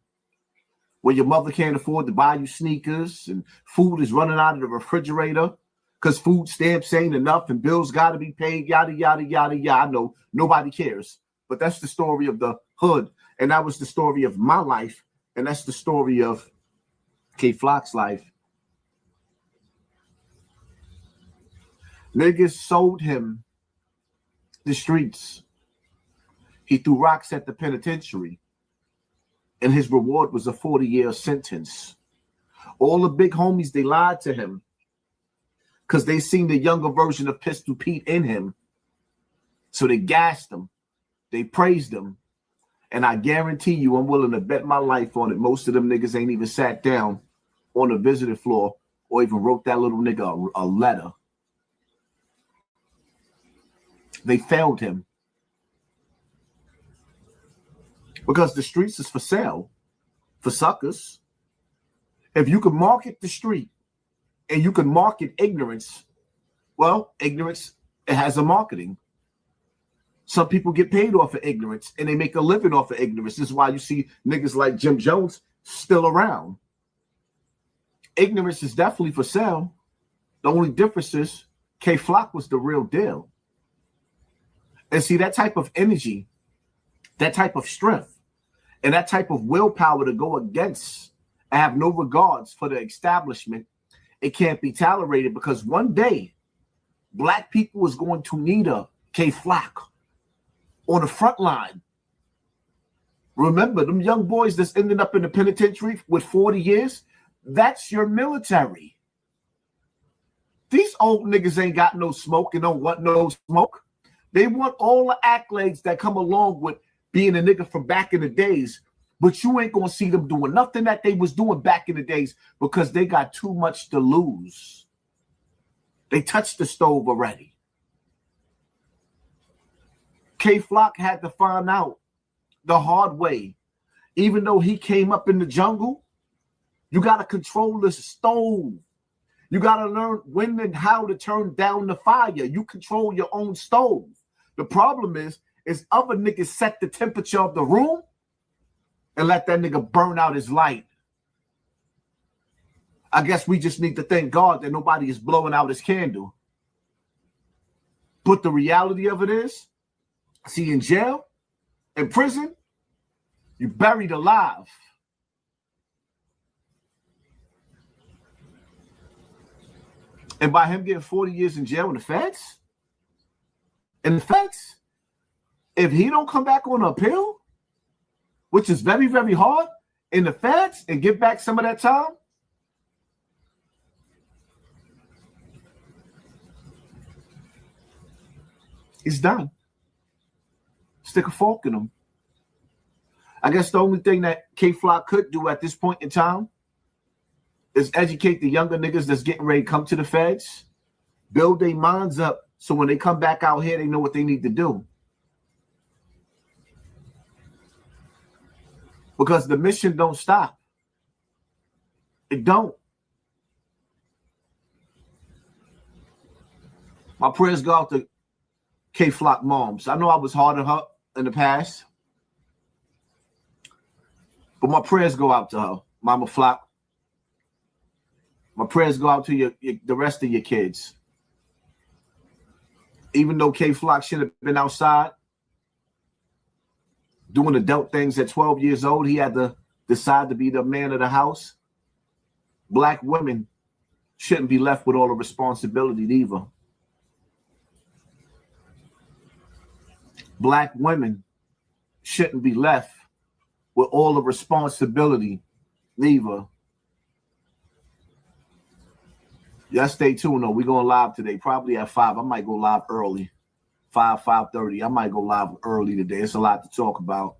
where your mother can't afford to buy you sneakers and food is running out of the refrigerator because food stamps ain't enough and bills got to be paid, yada, yada, yada, yada. I know nobody cares, but that's the story of the hood. And that was the story of my life. And that's the story of Kayflock's life. Niggas sold him the streets. He threw rocks at the penitentiary. And his reward was a 40-year sentence. All the big homies, they lied to him because they seen the younger version of Pistol Pete in him. So they gassed him. They praised him. And I guarantee you, I'm willing to bet my life on it. Most of them niggas ain't even sat down on the visitor floor or even wrote that little nigga a letter. They failed him. Because the streets is for sale, for suckers. If you can market the street and you can market ignorance, well, ignorance, it has a marketing. Some people get paid off of ignorance and they make a living off of ignorance. This is why you see niggas like Jim Jones still around. Ignorance is definitely for sale. The only difference is Kayflock was the real deal. And see, that type of energy, that type of strength, and that type of willpower to go against and have no regards for the establishment, it can't be tolerated because one day black people is going to need a Kayflock on the front line. Remember, them young boys that's ended up in the penitentiary with 40 years, that's your military. These old niggas ain't got no smoke and don't want no smoke. They want all the accolades that come along with being a nigga from back in the days, but you ain't gonna see them doing nothing that they was doing back in the days because they got too much to lose. They touched the stove already. Kayflock had to find out the hard way. Even though he came up in the jungle, you gotta control the stove. You gotta learn when and how to turn down the fire. You control your own stove. The problem is other niggas set the temperature of the room and let that nigga burn out his light. I guess we just need to thank God that nobody is blowing out his candle. But the reality of it is, see, in jail, in prison, you buried alive. And by him getting 40 years in jail in the feds, if he don't come back on appeal, which is very, very hard, in the feds and get back some of that time, he's done. Stick a fork in him. I guess the only thing that Kayflock could do at this point in time is educate the younger niggas that's getting ready to come to the feds, build their minds up so when they come back out here, they know what they need to do. Because the mission don't stop. It don't. My prayers go out to Kayflock moms. I know I was hard on her in the past, but my prayers go out to her, Mama Flock. My prayers go out to the rest of your kids. Even though Kayflock should have been outside doing adult things at 12 years old, he had to decide to be the man of the house. Black women shouldn't be left with all the responsibility either. Black women shouldn't be left with all the responsibility neither. Y'all stay tuned though. We're going live today, probably at 5. I might go live early. 5:30. I might go live early today. It's a lot to talk about.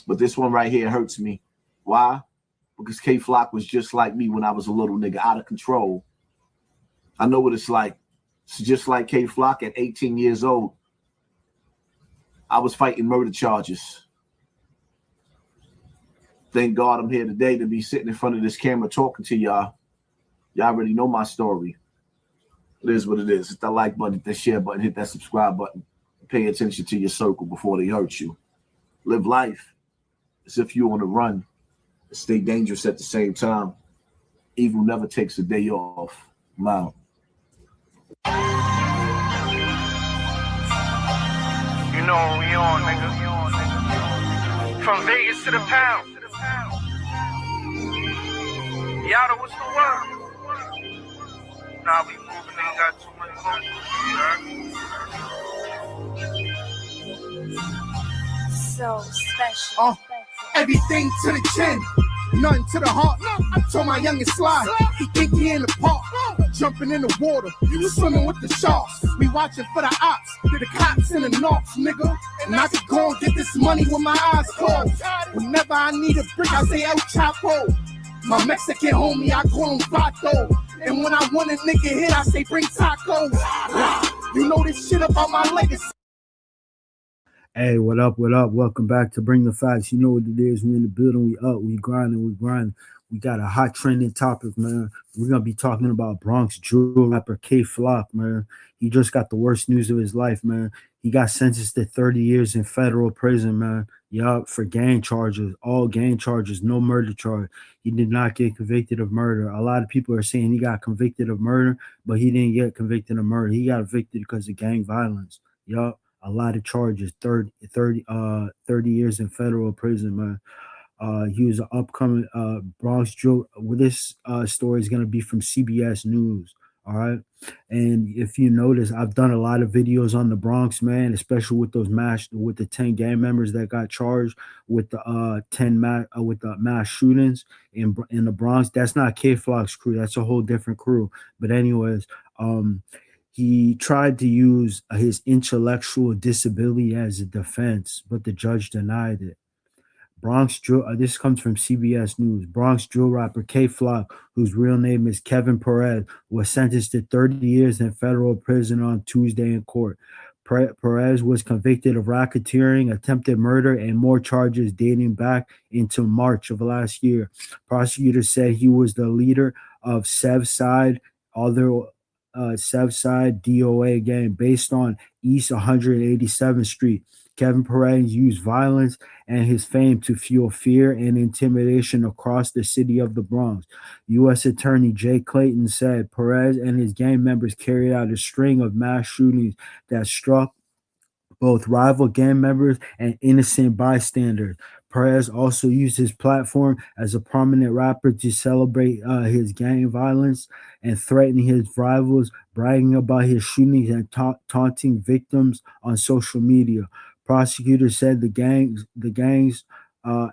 But this one right here hurts me. Why? Because Kayflock was just like me when I was a little nigga, out of control. I know what it's like. It's just like Kayflock at 18 years old. I was fighting murder charges. Thank God I'm here today to be sitting in front of this camera talking to y'all. Y'all already know my story. It is what it is. Hit that like button, hit that share button, hit that subscribe button. Pay attention to your circle before they hurt you. Live life as if you're on the run. Stay dangerous at the same time. Evil never takes a day off. I'm out. You know what we on, nigga. From Vegas to the pound. Yada, what's the word? Nah, we moving, nigga. Got too much focus. So special. Everything to the chin, nothing to the heart. I told my youngest slide, he think he in the park, jumping in the water, you swimming with the sharks. We watching for the ops, the cops in the north, nigga. And I could go and get this money with my eyes closed. Whenever I need a brick, I say El Chapo. My Mexican homie, I call him Vato. And when I want a nigga hit, I say bring tacos. You know this shit about my legacy. Hey, what up, what up? Welcome back to Bring the Facts. You know what it is. We in the building. We up. We grinding. We grind. We got a hot trending topic, man. We're going to be talking about Bronx drill rapper Kayflock, man. He just got the worst news of his life, man. He got sentenced to 30 years in federal prison, man. Yup, for gang charges, all gang charges, no murder charge. He did not get convicted of murder. A lot of people are saying he got convicted of murder, but he didn't get convicted of murder. He got convicted because of gang violence. Yup. A lot of charges, 30 years in federal prison, man. He was an upcoming Bronx drill. Well, this story is going to be from CBS News, all right? And if you notice, I've done a lot of videos on the Bronx, man, especially with those with the 10 gang members that got charged with the mass shootings in the Bronx. That's not Kayflock's crew. That's a whole different crew. But anyways, he tried to use his intellectual disability as a defense, but the judge denied it. Bronx drill. This comes from CBS News. Bronx drill rapper Kayflock, whose real name is Kevin Perez, was sentenced to 30 years in federal prison on Tuesday in court. Perez was convicted of racketeering, attempted murder, and more charges dating back into March of last year. Prosecutors said he was the leader of Sevside DOA gang based on East 187th Street. Kevin Perez used violence and his fame to fuel fear and intimidation across the city of the Bronx. U.S. Attorney Jay Clayton said Perez and his gang members carried out a string of mass shootings that struck both rival gang members and innocent bystanders. Perez also used his platform as a prominent rapper to celebrate his gang violence and threaten his rivals, bragging about his shootings and taunting victims on social media. Prosecutors said the gang's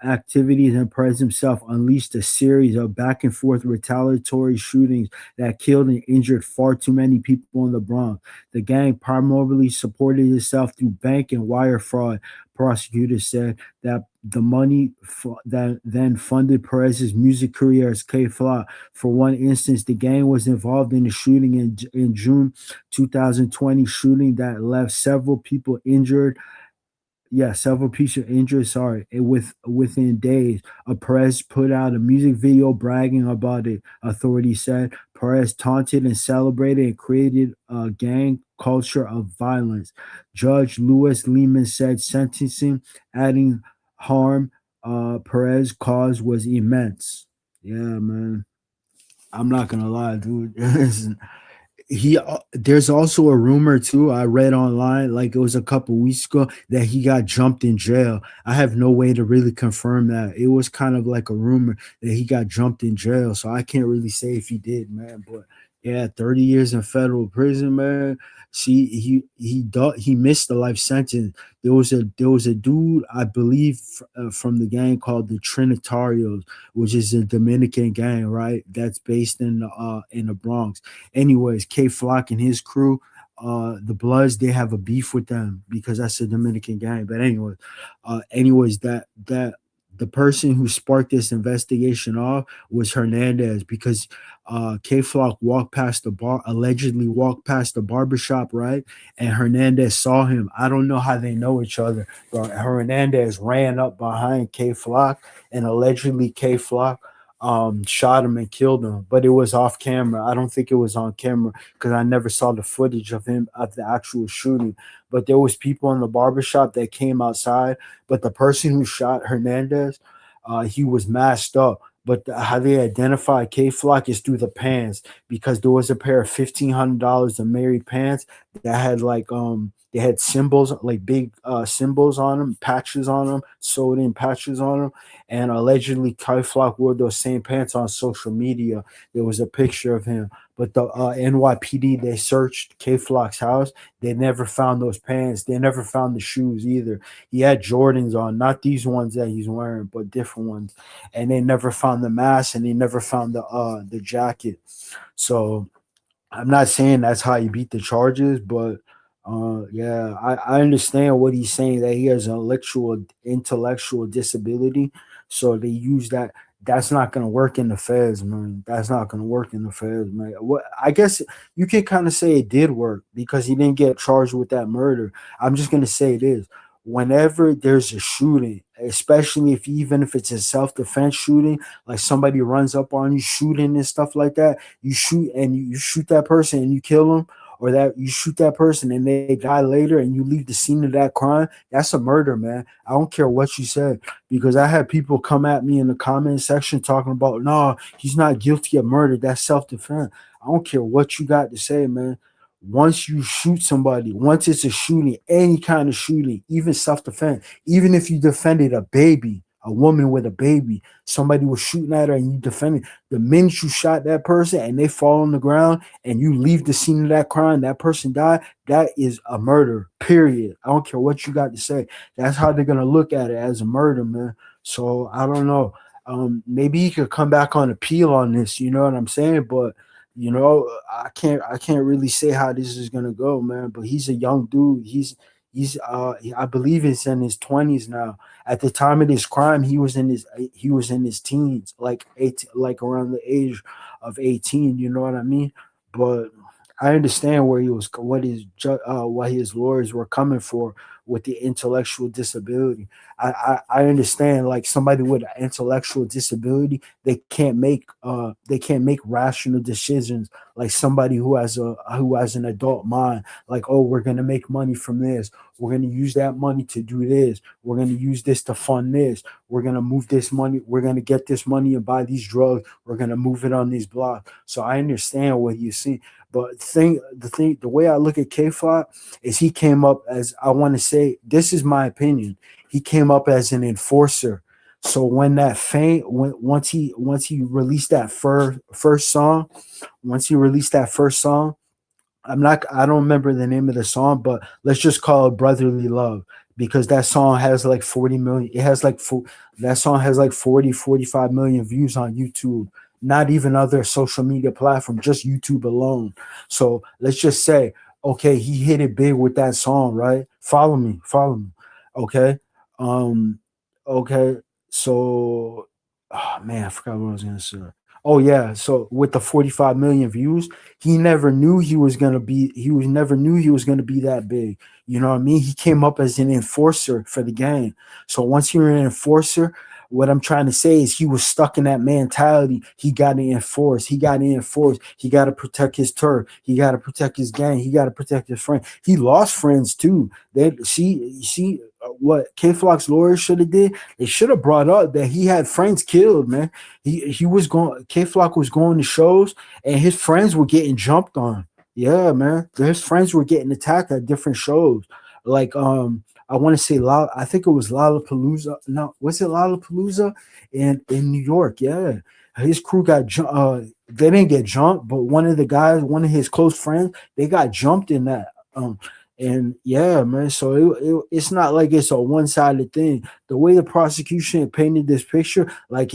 activities and Perez himself unleashed a series of back and forth retaliatory shootings that killed and injured far too many people in the Bronx. The gang primarily supported itself through bank and wire fraud. Prosecutors said that the money that then funded Perez's music career as Kayflock. For one instance, the gang was involved in a shooting in June 2020, shooting that left several people injured. Several people injured. Within days, Perez put out a music video bragging about it. Authorities said Perez taunted and celebrated and created a gang culture of violence. Judge Louis Lehman said sentencing, adding harm Perez caused was immense. Yeah, man. I'm not gonna lie, dude. There's also a rumor too I read online, like it was a couple weeks ago, that he got jumped in jail. I have no way to really confirm that. It was kind of like a rumor that he got jumped in jail, so I can't really say if he did, man. But yeah, 30 years in federal prison, man. See, he missed the life sentence. There was a dude, I believe, from the gang called the Trinitarios, which is a Dominican gang, right? That's based in the Bronx. Anyways, Kayflock and his crew, the Bloods, they have a beef with them because that's a Dominican gang. But anyways, that the person who sparked this investigation off was Hernandez, because Kayflock allegedly walked past the barbershop, right? And Hernandez saw him. I don't know how they know each other, but Hernandez ran up behind Kayflock, and allegedly Kayflock shot him and killed him, but it was off camera. I don't think it was on camera because I never saw the footage of the actual shooting. But there was people in the barbershop that came outside. But the person who shot Hernandez, he was masked up. But how they identify Kayflock is through the pants, because there was a pair of $1,500 of Mary pants that had they had symbols, like big symbols on them, patches on them, sewed in patches on them. And allegedly Kayflock wore those same pants on social media. There was a picture of him. But the NYPD, they searched Kayflock's house. They never found those pants. They never found the shoes either. He had Jordans on, not these ones that he's wearing, but different ones. And they never found the mask, and they never found the jacket. So I'm not saying that's how he beat the charges, but yeah, I understand what he's saying, that he has an intellectual disability. So they use that. That's not gonna work in the feds, man. That's not gonna work in the feds, man. What I guess you can kind of say it did work because he didn't get charged with that murder. I'm just gonna say this: whenever there's a shooting, especially even if it's a self-defense shooting, like somebody runs up on you shooting and stuff like that, you shoot and you shoot that person and you kill them, or that you shoot that person and they die later and you leave the scene of that crime, that's a murder, man. I don't care what you said, because I had people come at me in the comment section talking about, no, he's not guilty of murder, that's self-defense. I don't care what you got to say, man. Once you shoot somebody, once it's a shooting, any kind of shooting, even self-defense, even if you defended a baby, a woman with a baby, somebody was shooting at her and you defended, the minute you shot that person and they fall on the ground and you leave the scene of that crime, that person died, that is a murder, period. I don't care what you got to say. That's how they're going to look at it, as a murder, man. So I don't know. Maybe he could come back on appeal on this, you know what I'm saying? But I can't really say how this is gonna go, man. But he's a young dude. I believe he's in his 20s now. At the time of this crime, he was in his teens, like 18, like around the age of 18. You know what I mean? But I understand where he was, what his lawyers were coming for with the intellectual disability. I understand, like, somebody with an intellectual disability, they can't make rational decisions like somebody who has an adult mind. Like, oh, we're gonna make money from this. We're gonna use that money to do this. We're gonna use this to fund this. We're gonna move this money. We're gonna get this money and buy these drugs. We're gonna move it on these blocks. So I understand what you see. But the way I look at Kayflock is, he came up as, I want to say, this is my opinion, he came up as an enforcer. So when that once he released that first song, I don't remember the name of the song, but let's just call it Brotherly Love, because that song has like 40 million. That song has like 45 million views on YouTube, not even other social media platform, just YouTube alone. So let's just say, okay, he hit it big with that song, right? Follow me. Okay. Um, okay. So, oh man, I forgot what I was gonna say. Oh yeah, so with the 45 million views, he never knew he was gonna be that big. You know what I mean? He came up as an enforcer for the game. So once you're an enforcer, what I'm trying to say is, he was stuck in that mentality. He got to enforce. He got to protect his turf. He got to protect his gang. He got to protect his friend. He lost friends too. What Kayflock's lawyers should have did? They should have brought up that he had friends killed, man. Kayflock was going to shows and his friends were getting jumped on. Yeah, man. His friends were getting attacked at different shows. Like I want to say I think it was Lollapalooza. No, was it Lollapalooza in New York? Yeah. His crew got they didn't get jumped, but one of his close friends, they got jumped in that. And yeah, man. So it's not like it's a one-sided thing. The way the prosecution painted this picture, like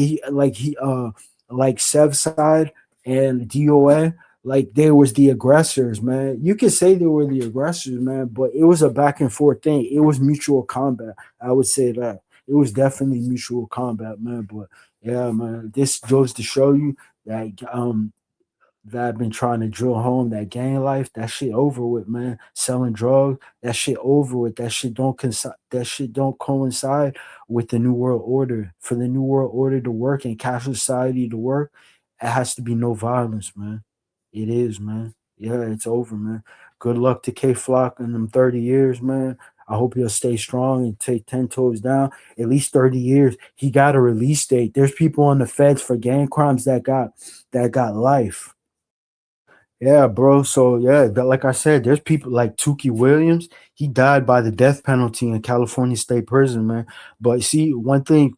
Sev's side and DOA, like they was the aggressors, man. You could say they were the aggressors, man, but it was a back and forth thing. It was mutual combat. I would say that it was definitely mutual combat, man. But yeah, man, this goes to show you that that have been trying to drill home that gang life, that shit over with, man. Selling drugs, that shit over with. That shit don't coincide with the new world order. For the new world order to work and cash society to work, it has to be no violence, man. It is, man. Yeah, it's over, man. Good luck to Kayflock in them 30 years, man. I hope he'll stay strong and take 10 toes down. At least 30 years. He got a release date. There's people on the feds for gang crimes that got life. Yeah, bro. So yeah, like I said, there's people like Tukey Williams. He died by the death penalty in California State Prison, man. But see, one thing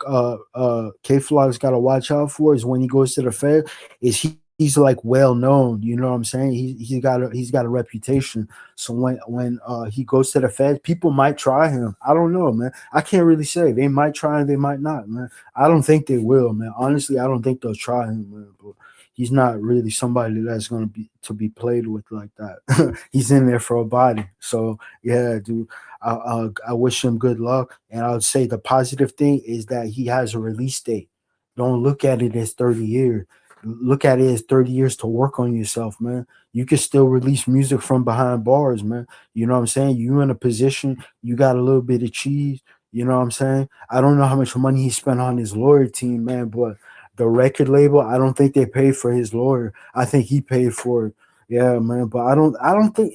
K Flock's gotta watch out for is when he goes to the Fed, is he's like well known. You know what I'm saying? He's got a reputation. So when he goes to the Fed, people might try him. I don't know, man. I can't really say. They might try and they might not, man. I don't think they will, man. Honestly, I don't think they'll try him, man. But he's not really somebody that's going to be played with like that. He's in there for a body. So yeah, dude, I wish him good luck. And I would say the positive thing is that he has a release date. Don't look at it as 30 years. Look at it as 30 years to work on yourself, man. You can still release music from behind bars, man. You know what I'm saying? You in a position, you got a little bit of cheese. You know what I'm saying? I don't know how much money he spent on his lawyer team, man, but the record label, I don't think they paid for his lawyer. I think he paid for it. Yeah, man. But I don't think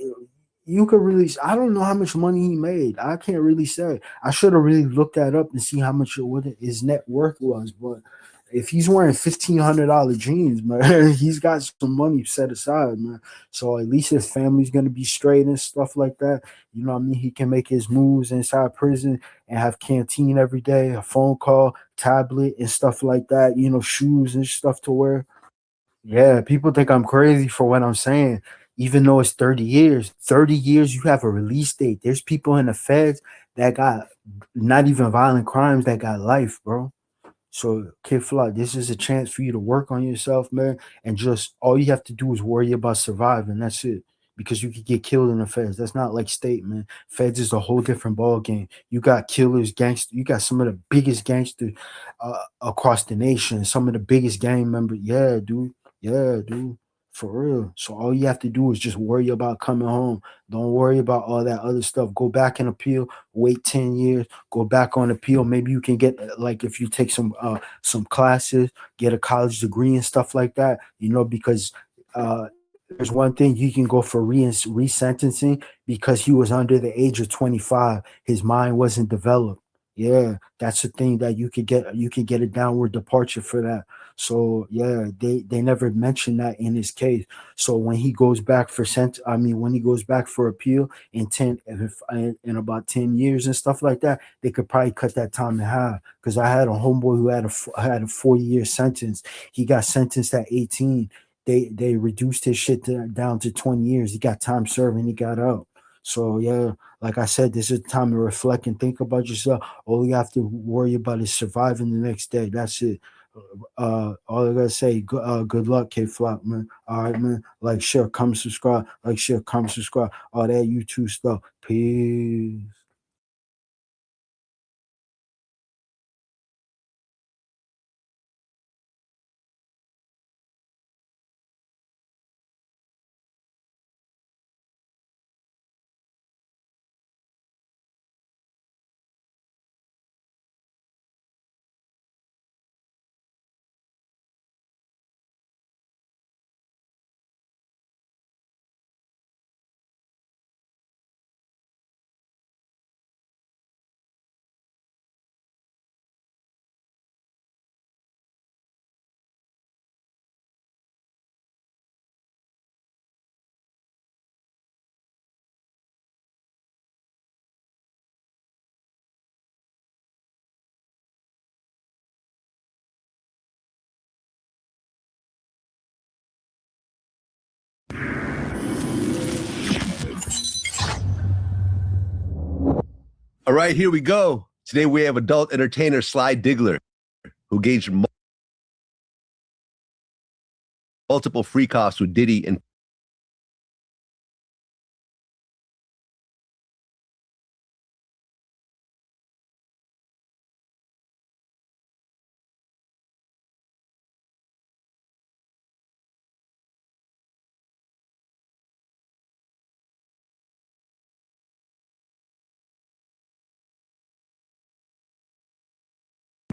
you could really, I don't know how much money he made. I can't really say. I should have really looked that up and see how much what his net worth was. But if he's wearing $1,500 jeans, man, he's got some money set aside, man. So at least his family's gonna be straight and stuff like that. You know what I mean? He can make his moves inside prison and have canteen every day, a phone call, tablet, and stuff like that. You know, shoes and stuff to wear. Yeah, people think I'm crazy for what I'm saying, even though it's 30 years. 30 years, you have a release date. There's people in the feds that got not even violent crimes that got life, bro. So, Kid Flock, this is a chance for you to work on yourself, man. And just all you have to do is worry about surviving. That's it. Because you could get killed in the feds. That's not like state, man. Feds is a whole different ball game. You got killers, gangsters. You got some of the biggest gangsters across the nation. Some of the biggest gang members. Yeah, dude. Yeah, dude. For real. So all you have to do is just worry about coming home. Don't worry about all that other stuff. Go back and appeal. Wait 10 years. Go back on appeal. Maybe you can get like if you take some classes, get a college degree and stuff like that. You know, because there's one thing you can go for resentencing because he was under the age of 25. His mind wasn't developed. Yeah, that's the thing that you could get. You could get a downward departure for that. So yeah, they never mentioned that in his case. So when he goes back for when he goes back for appeal in in about 10 years and stuff like that, they could probably cut that time in half. Because I had a homeboy who had a 40-year sentence. He got sentenced at 18. They reduced his shit down to 20 years. He got time served and he got out. So yeah, like I said, this is time to reflect and think about yourself. All you have to worry about is surviving the next day. That's it. All I gotta say, good luck, K Flock, man. All right, man. Like, share, come subscribe. Like, share, come subscribe. All that YouTube stuff. Peace. All right, here we go. Today we have adult entertainer Sly Diggler, who gauged multiple free coughs with Diddy and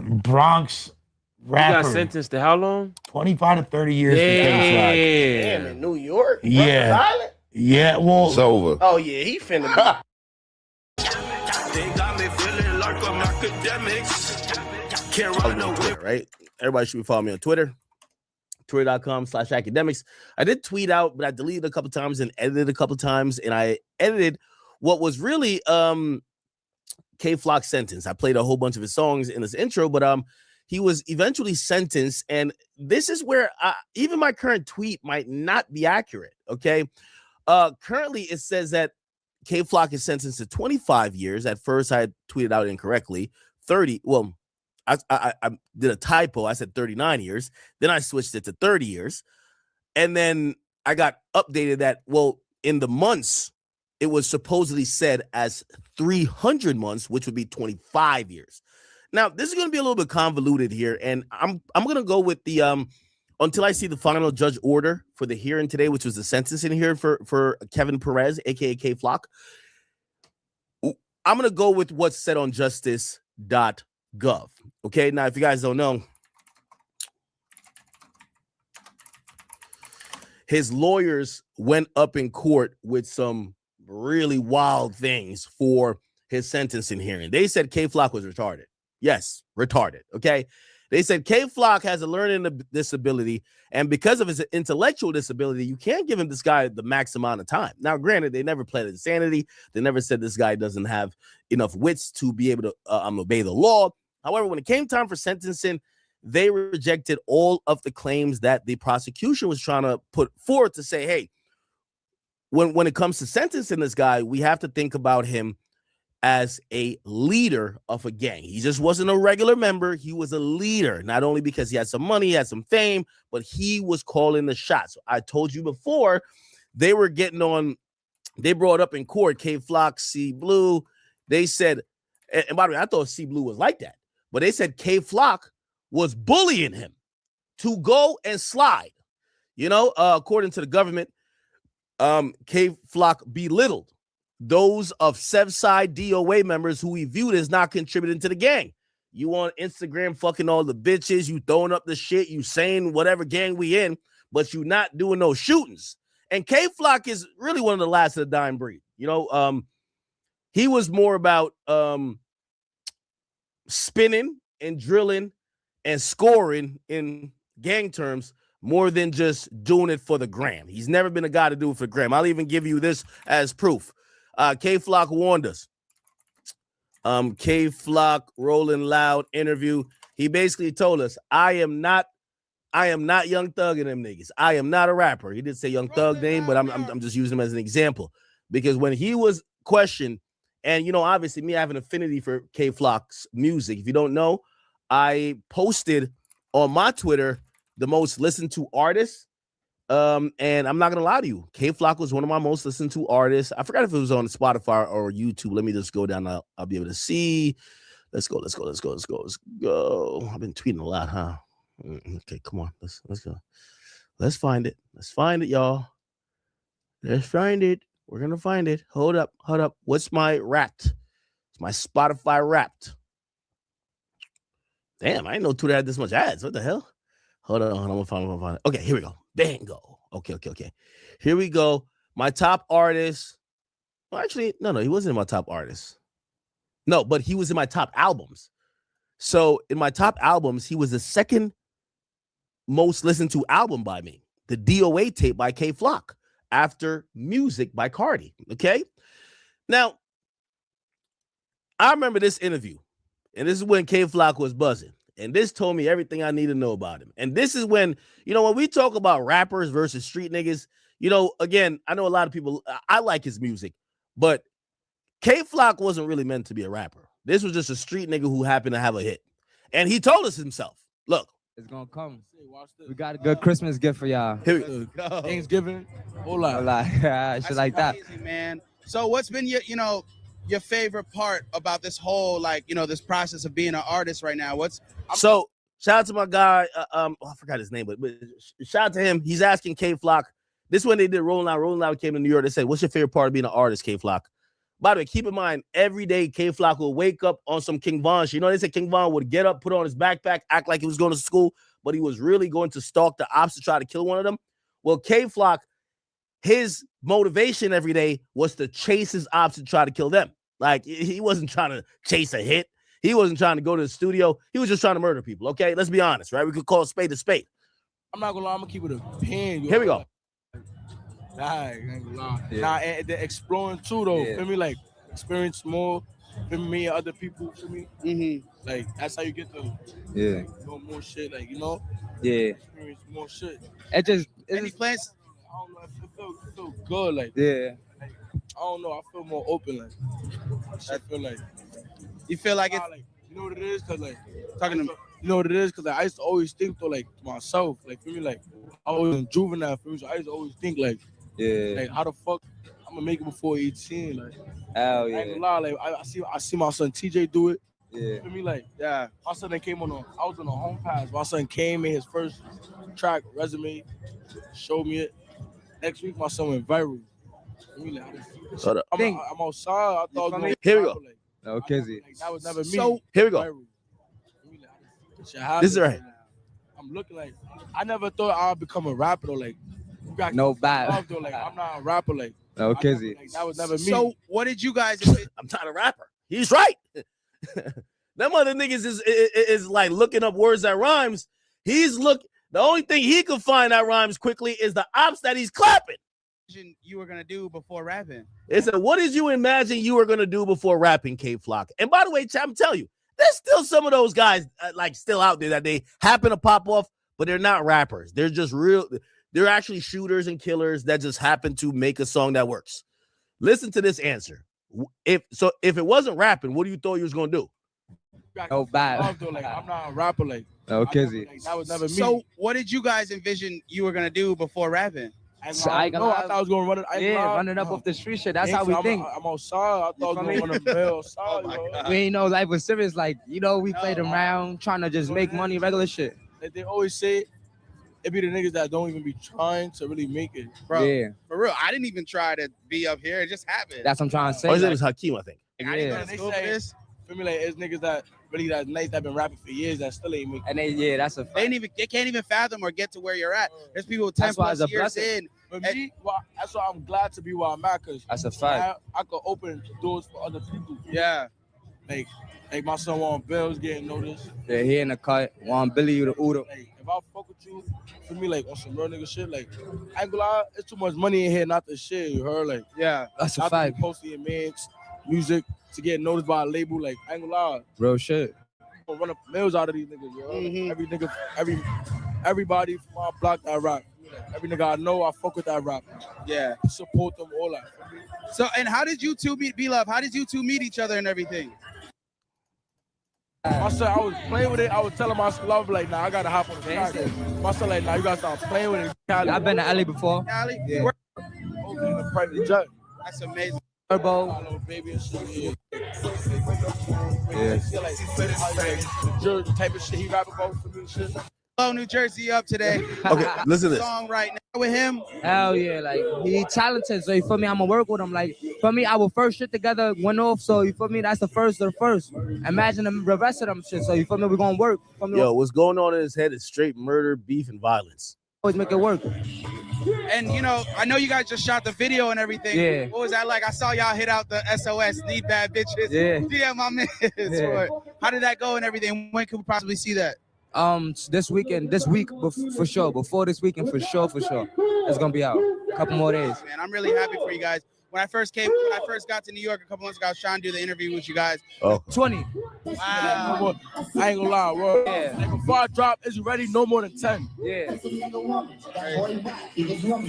Bronx He got rapper. sentenced to how long? 25 to 30 years. Damn, in New York? Yeah. Rikers Island? Yeah, well. It's over. Oh, yeah, he finna be. Twitter, right? Everybody should be following me on Twitter. Twitter.com/academics. I did tweet out, but I deleted a couple times and edited a couple times, and I edited what was really Kayflock's sentence. I played a whole bunch of his songs in this intro, but he was eventually sentenced, and this is where even my current tweet might not be accurate. Okay, currently it says that Kayflock is sentenced to 25 years. At first, I tweeted out incorrectly 30. Well, I did a typo. I said 39 years. Then I switched it to 30 years. And then I got updated that, well, in the months, it was supposedly said as 300 months, which would be 25 years. Now, this is going to be a little bit convoluted here. And I'm going to go with the, until I see the final judge order for the hearing today, which was the sentencing hearing for Kevin Perez, a.k.a. Kayflock. I'm going to go with what's said on justice.gov. Okay, now if you guys don't know, his lawyers went up in court with some really wild things for his sentencing hearing. They said Kayflock was retarded. Yes, retarded. Okay, they said Kayflock has a learning disability, and because of his intellectual disability, you can't give him this guy the max amount of time. Now, granted, they never pled insanity. They never said this guy doesn't have enough wits to be able to obey the law. However, when it came time for sentencing, they rejected all of the claims that the prosecution was trying to put forward to say, hey, when it comes to sentencing this guy, we have to think about him as a leader of a gang. He just wasn't a regular member. He was a leader, not only because he had some money, he had some fame, but he was calling the shots. I told you before, they were getting on, they brought up in court, Kayflock, C Blue. They said, and by the way, I thought C Blue was like that. But they said Kayflock was bullying him to go and slide. You know, according to the government, Kayflock belittled those of Sevside DOA members who he viewed as not contributing to the gang. You on Instagram fucking all the bitches, you throwing up the shit, you saying whatever gang we in, but you not doing no shootings. And Kayflock is really one of the last of the dying breed. You know, he was more about spinning and drilling and scoring in gang terms more than just doing it for the gram. He's never been a guy to do it for the gram. I'll even give you this as proof. Kayflock warned us. Kayflock Rolling Loud interview. He basically told us, I am not Young Thug and them niggas. I am not a rapper. He did say Young Thug name, but I'm just using him as an example. Because when he was questioned, and, you know, obviously me, I have an affinity for Kayflock's music. If you don't know, I posted on my Twitter the most listened to artists. And I'm not going to lie to you. Kayflock was one of my most listened to artists. I forgot if it was on Spotify or YouTube. Let me just go down. I'll be able to see. Let's go. I've been tweeting a lot, huh? Okay, come on. Let's go. Let's find it. Y'all. Let's find it. We're going to find it. Hold up. What's my Wrapped? It's my Spotify Wrapped. Damn, I didn't know Twitter had this much ads. What the hell? Hold on. I'm going to find it. Okay, here we go. Bingo. Okay. Here we go. My top artist. Well, actually, no, he wasn't in my top artists. No, but he was in my top albums. So in my top albums, he was the second most listened to album by me. The DOA tape by Kayflock. After Music by Cardi. Okay. Now, I remember this interview, and this is when Kayflock was buzzing, and this told me everything I need to know about him. And this is when, you know, when we talk about rappers versus street niggas, you know, again, I know a lot of people, I like his music, but Kayflock wasn't really meant to be a rapper. This was just a street nigga who happened to have a hit. And he told us himself, look. It's gonna come. We got a good Christmas gift for y'all. Here we go. Thanksgiving. Whole lot. Shit like that. Crazy, man. So what's been your favorite part about this whole, this process of being an artist right now? So shout out to my guy. I forgot his name, but shout out to him. He's asking Kayflock. This is when they did Rolling Loud. Rolling Loud came to New York. They said, what's your favorite part of being an artist, Kayflock? By the way, keep in mind, every day Kayflock will wake up on some King Von shit. You know, they said King Von would get up, put on his backpack, act like he was going to school, but he was really going to stalk the ops to try to kill one of them. Well, Kayflock, his motivation every day was to chase his ops to try to kill them. Like, he wasn't trying to chase a hit. He wasn't trying to go to the studio. He was just trying to murder people, okay? Let's be honest, right? We could call a spade a spade. I'm not gonna lie, I'm gonna keep it a pin. Here we go. Nah, I ain't gonna lie. Yeah. Nah, and the exploring too, though. Yeah. Feel me? Like, experience more. Feel me? And other people. Feel me? Mm-hmm. Like, that's how you get to know more shit. Like, you know? Yeah. Experience more shit. Any plans? I don't know. It feel good. Like, Yeah. I don't know. I feel more open. Like, I feel like. You feel like it's like, you know what it is? Cause like talking to me. You know what it is? Cause like, I used to always think though, like to myself, like feel me, like I was in juvenile, feel me? So I used to always think like, like how the fuck I'm gonna make it before 18? Like, hell I ain't gonna lie, like I see my son TJ do it. Yeah. Feel me? Like, yeah, my son then came I was on a home pass. My son came in his first track resume, showed me it. Next week my son went viral. Feel me? Like, I'm outside. I thought I was Here we go. No, Kizzy. like, that was never me. So here we go. This is right. I'm looking like I never thought I'd become a rapper though. Like, you got No bad. though. Like, I'm not a rapper. Like, No, Kizzy. like, that was never me. So what did you guys? I'm not a rapper. He's right. Them other niggas is like looking up words that rhymes. The only thing he could find that rhymes quickly is the ops that he's clapping. You were gonna do before rapping? It said, what did you imagine you were gonna do before rapping, Kayflock? And by the way, I'm telling you, there's still some of those guys like still out there that they happen to pop off, but they're not rappers. They're just they're actually shooters and killers that just happen to make a song that works. Listen to this answer. If it wasn't rapping, what do you thought you was gonna do? No bad. Though, like, I'm not a rapper. Like, No, Kizzy. like, that was never me. So what did you guys envision you were gonna do before rapping? I thought I was gonna run it. Running up off the street shit. That's how we think. I'm outside. I thought I was gonna run a bill outside. We ain't know life was serious. Like, you know, we played around trying to just make money, regular shit. Like, they always say it be the niggas that don't even be trying to really make it, Bro, Yeah. for real. I didn't even try to be up here. It just happened. That's what I'm trying to say. Oh, his name Like, is Hakeem, I think. I didn't go yeah. to school for this. Feel me? Like, it's niggas that really that's nice that been rapping for years that still ain't making. And that's a fact. They can't even fathom or get to where you're at. There's people 10 That's why plus it's a years blessing. in. But me, that's why I'm glad to be where I'm at, cause That's a fact. I could open doors for other people. Yeah. Like my son want bills getting noticed. Yeah, he in the cut. Want Billy you the Udo. Like, if I fuck with you, for me, like on some real nigga shit, like I ain't gonna lie, it's too much money in here not to share. You heard? Like, Yeah. That's a not to fact. be posting your man's music to get noticed by a label. Like, I ain't gonna lie, Real shit. I'm gonna run up mills out of these niggas. You heard? Mhm. Every nigga, everybody from my block that rap. Every nigga I know, I fuck with that rap. Yeah. Support them all that. So, and how did you two meet, B-Love? How did you two meet each other and everything? My son, I was playing with it. I was telling my love, like, nah, I gotta hop on the track. My son, like, nah, you gotta start playing with it. Cali. I've been to LA before. Cali? Yeah. Over in the private jet. That's amazing. Turbo. My little baby and shit. Yeah. Yeah. See, like, the Jersey type of shit he rap about for me and shit. Hello, New Jersey up today. Okay, listen to this. Song right now with him. Hell yeah, like he talented. So you feel me? I'ma work with him. Like for me, our first shit together went off. So you feel me? That's the first of the first. Imagine the rest of them shit. So you feel me? We're gonna work. Feel me? Yo, what's going on in his head is straight murder, beef, and violence. Always make it work. And you know, I know you guys just shot the video and everything. Yeah. What was that like? I saw y'all hit out the SOS, need bad bitches. Yeah. My man. Yeah. How did that go and everything? When could we possibly see that? This week for sure. Before this weekend for sure. It's gonna be out. A couple more days. Man, I'm really happy for you guys. When I first got to New York a couple months ago, I was trying to do the interview with you guys. Oh. 20. Wow. I ain't gonna lie, bro. Yeah. Like, before I drop, is you ready? No more than 10. Yeah.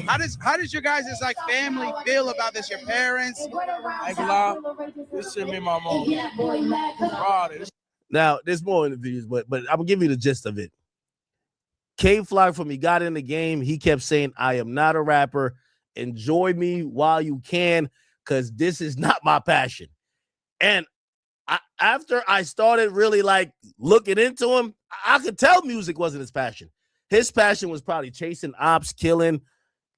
How does your guys' like family feel about this? Your parents? I ain't gonna lie. This shit made my mom proud of this. Now, there's more interviews, but I'm gonna give you the gist of it. Kayflock, from he got in the game, he kept saying, I am not a rapper. Enjoy me while you can, because this is not my passion. And after I started really like looking into him, I could tell music wasn't his passion. His passion was probably chasing ops, killing,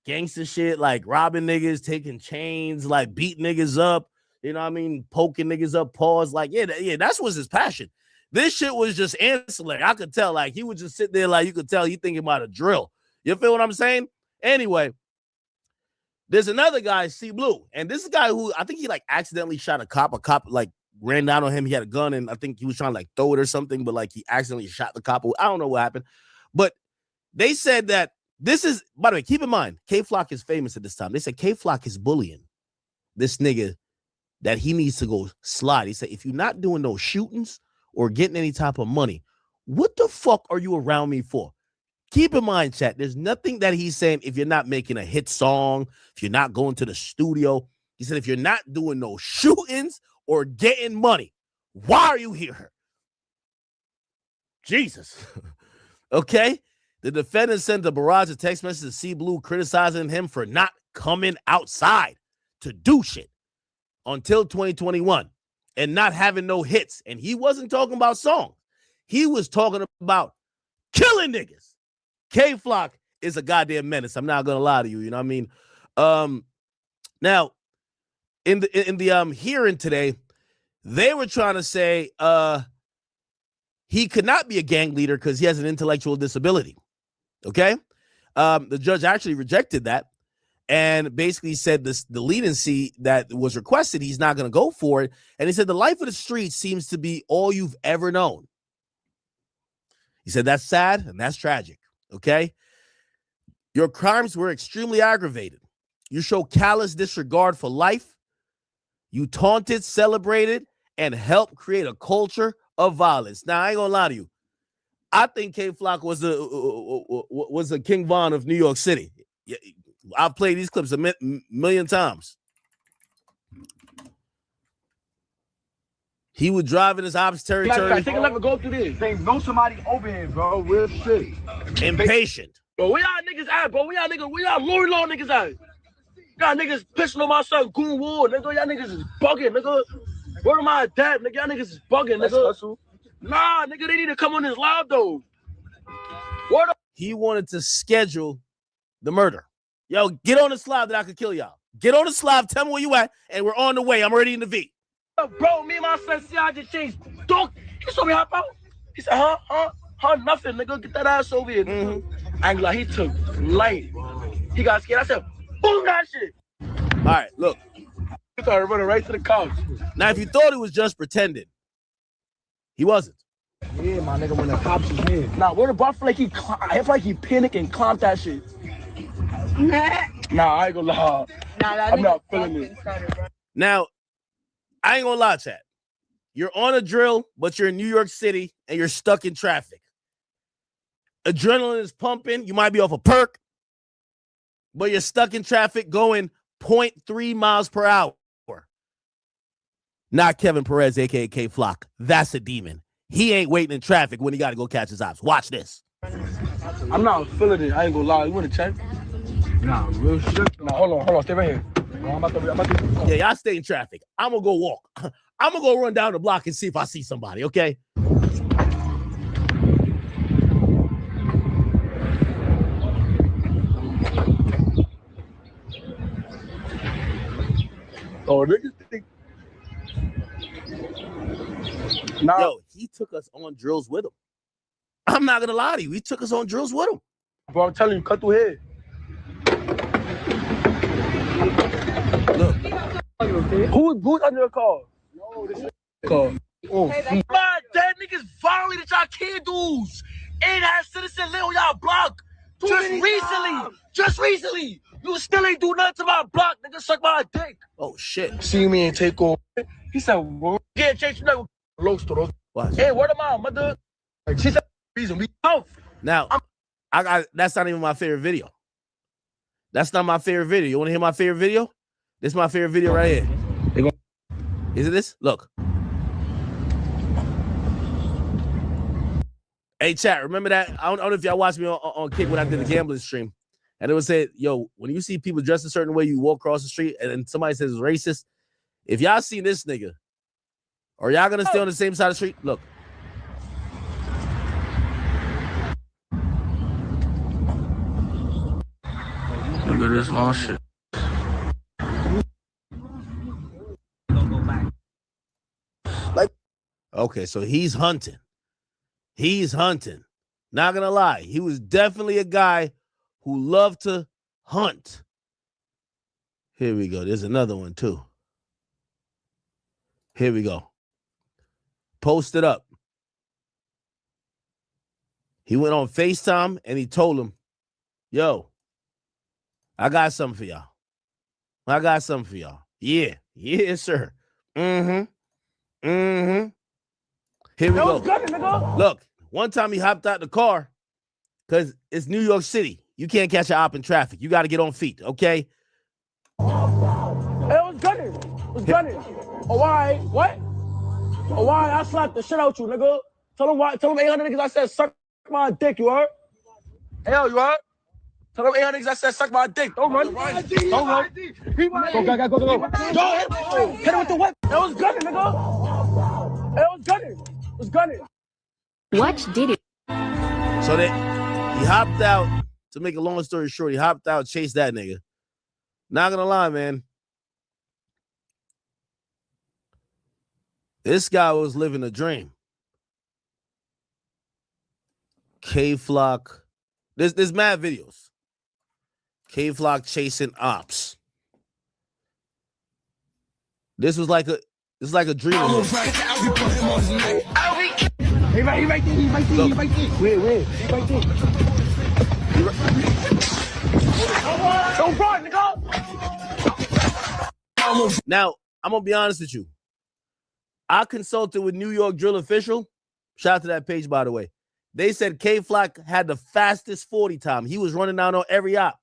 gangster shit, like robbing niggas, taking chains, like beating niggas up, You know what I mean? Poking niggas up, pause. Like, yeah, that's what's his passion. This shit was just ancillary. I could tell, like, he would just sit there, like, you could tell he thinking about a drill. You feel what I'm saying? Anyway, there's another guy, C Blue, and this is a guy who I think he like accidentally shot a cop. A cop like ran down on him. He had a gun, and I think he was trying to like throw it or something, but like he accidentally shot the cop. I don't know what happened, but they said that this is, by the way, keep in mind, Kayflock is famous at this time. They said Kayflock is bullying this nigga that he needs to go slide. He said, if you're not doing those shootings or getting any type of money, what the fuck are you around me for? Keep in mind, chat, there's nothing that he's saying if you're not making a hit song, if you're not going to the studio. He said, if you're not doing no shootings or getting money, why are you here? Jesus. Okay? The defendant sent a barrage of text messages to C Blue criticizing him for not coming outside to do shit until 2021 and not having no hits. And he wasn't talking about songs. He was talking about killing niggas. Kayflock is a goddamn menace. I'm not gonna lie to you. You know what I mean? Now, in the hearing today, they were trying to say he could not be a gang leader because he has an intellectual disability. Okay, the judge actually rejected that and basically said the leniency that was requested, he's not going to go for it. And he said the life of the streets seems to be all you've ever known. He said that's sad and that's tragic. Okay, your crimes were extremely aggravated. You show callous disregard for life. You taunted, celebrated, and helped create a culture of violence. Now, I ain't gonna lie to you. I think Kayflock was a King Von of New York City. I've played these clips a million times. He would drive in his ops territory. Take a left and go through this. They know somebody over here, bro. Real shit. Impatient. Bro, where y'all niggas at, bro? Where y'all Lori Law niggas at? Y'all niggas pissing on my son, Goon Ward, nigga. Y'all niggas is bugging, nigga. Where am I at, nigga? Y'all niggas is bugging, nigga. Nah, nigga, they need to come on this live, though. What? He wanted to schedule the murder. Yo, get on the slab that I could kill y'all. Get on the slab, tell me where you at, and we're on the way. I'm already in the V. Bro, me and my son, see, I just changed. Dog, he saw me hop out. He said, huh, nothing, nigga. Get that ass over here, nigga. I ain't like, he took light. He got scared. I said, boom, that shit. All right, look. He started running right to the couch. Now, if you thought he was just pretending, he wasn't. Yeah, my nigga, when the cops was here. Nah, where the bar feel like he panicked and climbed that shit. Nah, I ain't gonna lie. I'm not feeling it. Now, I ain't gonna lie, chat. You're on a drill, but you're in New York City and you're stuck in traffic. Adrenaline is pumping. You might be off a perk, but you're stuck in traffic going 0.3 miles per hour. Not Kevin Perez, a.k.a. Kayflock. That's a demon. He ain't waiting in traffic when he got to go catch his ops. Watch this. I'm not feeling it. I ain't gonna lie. You want to check? Nah, real shit. Nah, hold on. Stay right here. I'm about to... Yeah, y'all stay in traffic. I'm going to go walk. I'm going to go run down the block and see if I see somebody, okay? Oh, niggas think... Nah. Yo, he took us on drills with him. I'm not going to lie to you. He took us on drills with him. Bro, I'm telling you, cut through here. Look. Who's under the car? No, this is car. Oh, my dead niggas violated y'all kid dudes. Ain't had citizen live on y'all block. Just recently. You still ain't do nothing to my block, nigga. Suck my dick. Oh, shit. See me and take over. He said, well, yeah, Chase, you know, low store. Hey, what am I, mother? She said, reason we out. Now, I got that's not even my favorite video. That's not my favorite video. You want to hear my favorite video? This is my favorite video right here. Is it this? Look. Hey, chat, remember that? I don't know if y'all watched me on Kick when I did the gambling stream. And it was said, yo, when you see people dressed a certain way, you walk across the street and then somebody says it's racist. If y'all seen this nigga, are y'all going to stay on the same side of the street? Look. Look at this long shit. Okay, so he's hunting. He's hunting. Not gonna lie, he was definitely a guy who loved to hunt. Here we go. There's another one too. Here we go. Post it up. He went on FaceTime and he told him, yo, I got something for y'all. I got something for y'all. Yeah. Yes, sir. Mm-hmm. Mm-hmm. Here we go. Look, one time he hopped out the car because it's New York City. You can't catch an op in traffic. You got to get on feet, okay? Hey, what's gunning? What's gunning? Oh, why? What? Oh, why? I slapped the shit out you, nigga. Tell him why. Tell him 800 niggas I said suck my dick, you heard? Hey, yo, you heard? Tell them 800 niggas I said suck my dick. Don't run. Don't run. Go. Hit him with the whip. Hey, what's gunning, nigga? Hey, what's gunning? What's gunning? What did it? So he hopped out. To make a long story short, he hopped out, chased that nigga. Not gonna lie, man. This guy was living a dream. Kayflock. There's mad videos. Kayflock chasing ops. This was like a dream. He right there. Where? He right there. Don't run, nigga. Now, I'm gonna be honest with you. I consulted with New York Drill Official. Shout out to that page, by the way. They said Kayflock had the fastest 40 time. He was running down on every op.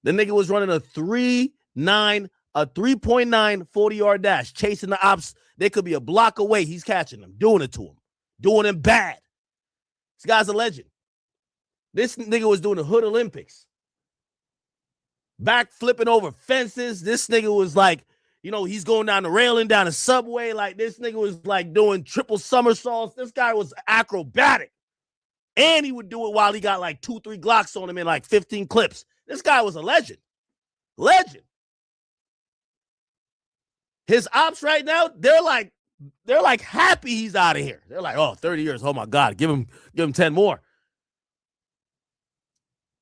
The nigga was running a 3.9 40-yard dash, chasing the ops. They could be a block away. He's catching them, doing it to him, doing him bad. This guy's a legend. This nigga was doing the Hood Olympics. Back flipping over fences. This nigga was like, he's going down the railing, down the subway. Like, this nigga was like doing triple somersaults. This guy was acrobatic. And he would do it while he got like 2-3 Glocks on him in like 15 clips. This guy was a legend. Legend. His ops right now, they're like happy he's out of here. They're like, oh, 30 years. Oh my God, give him 10 more.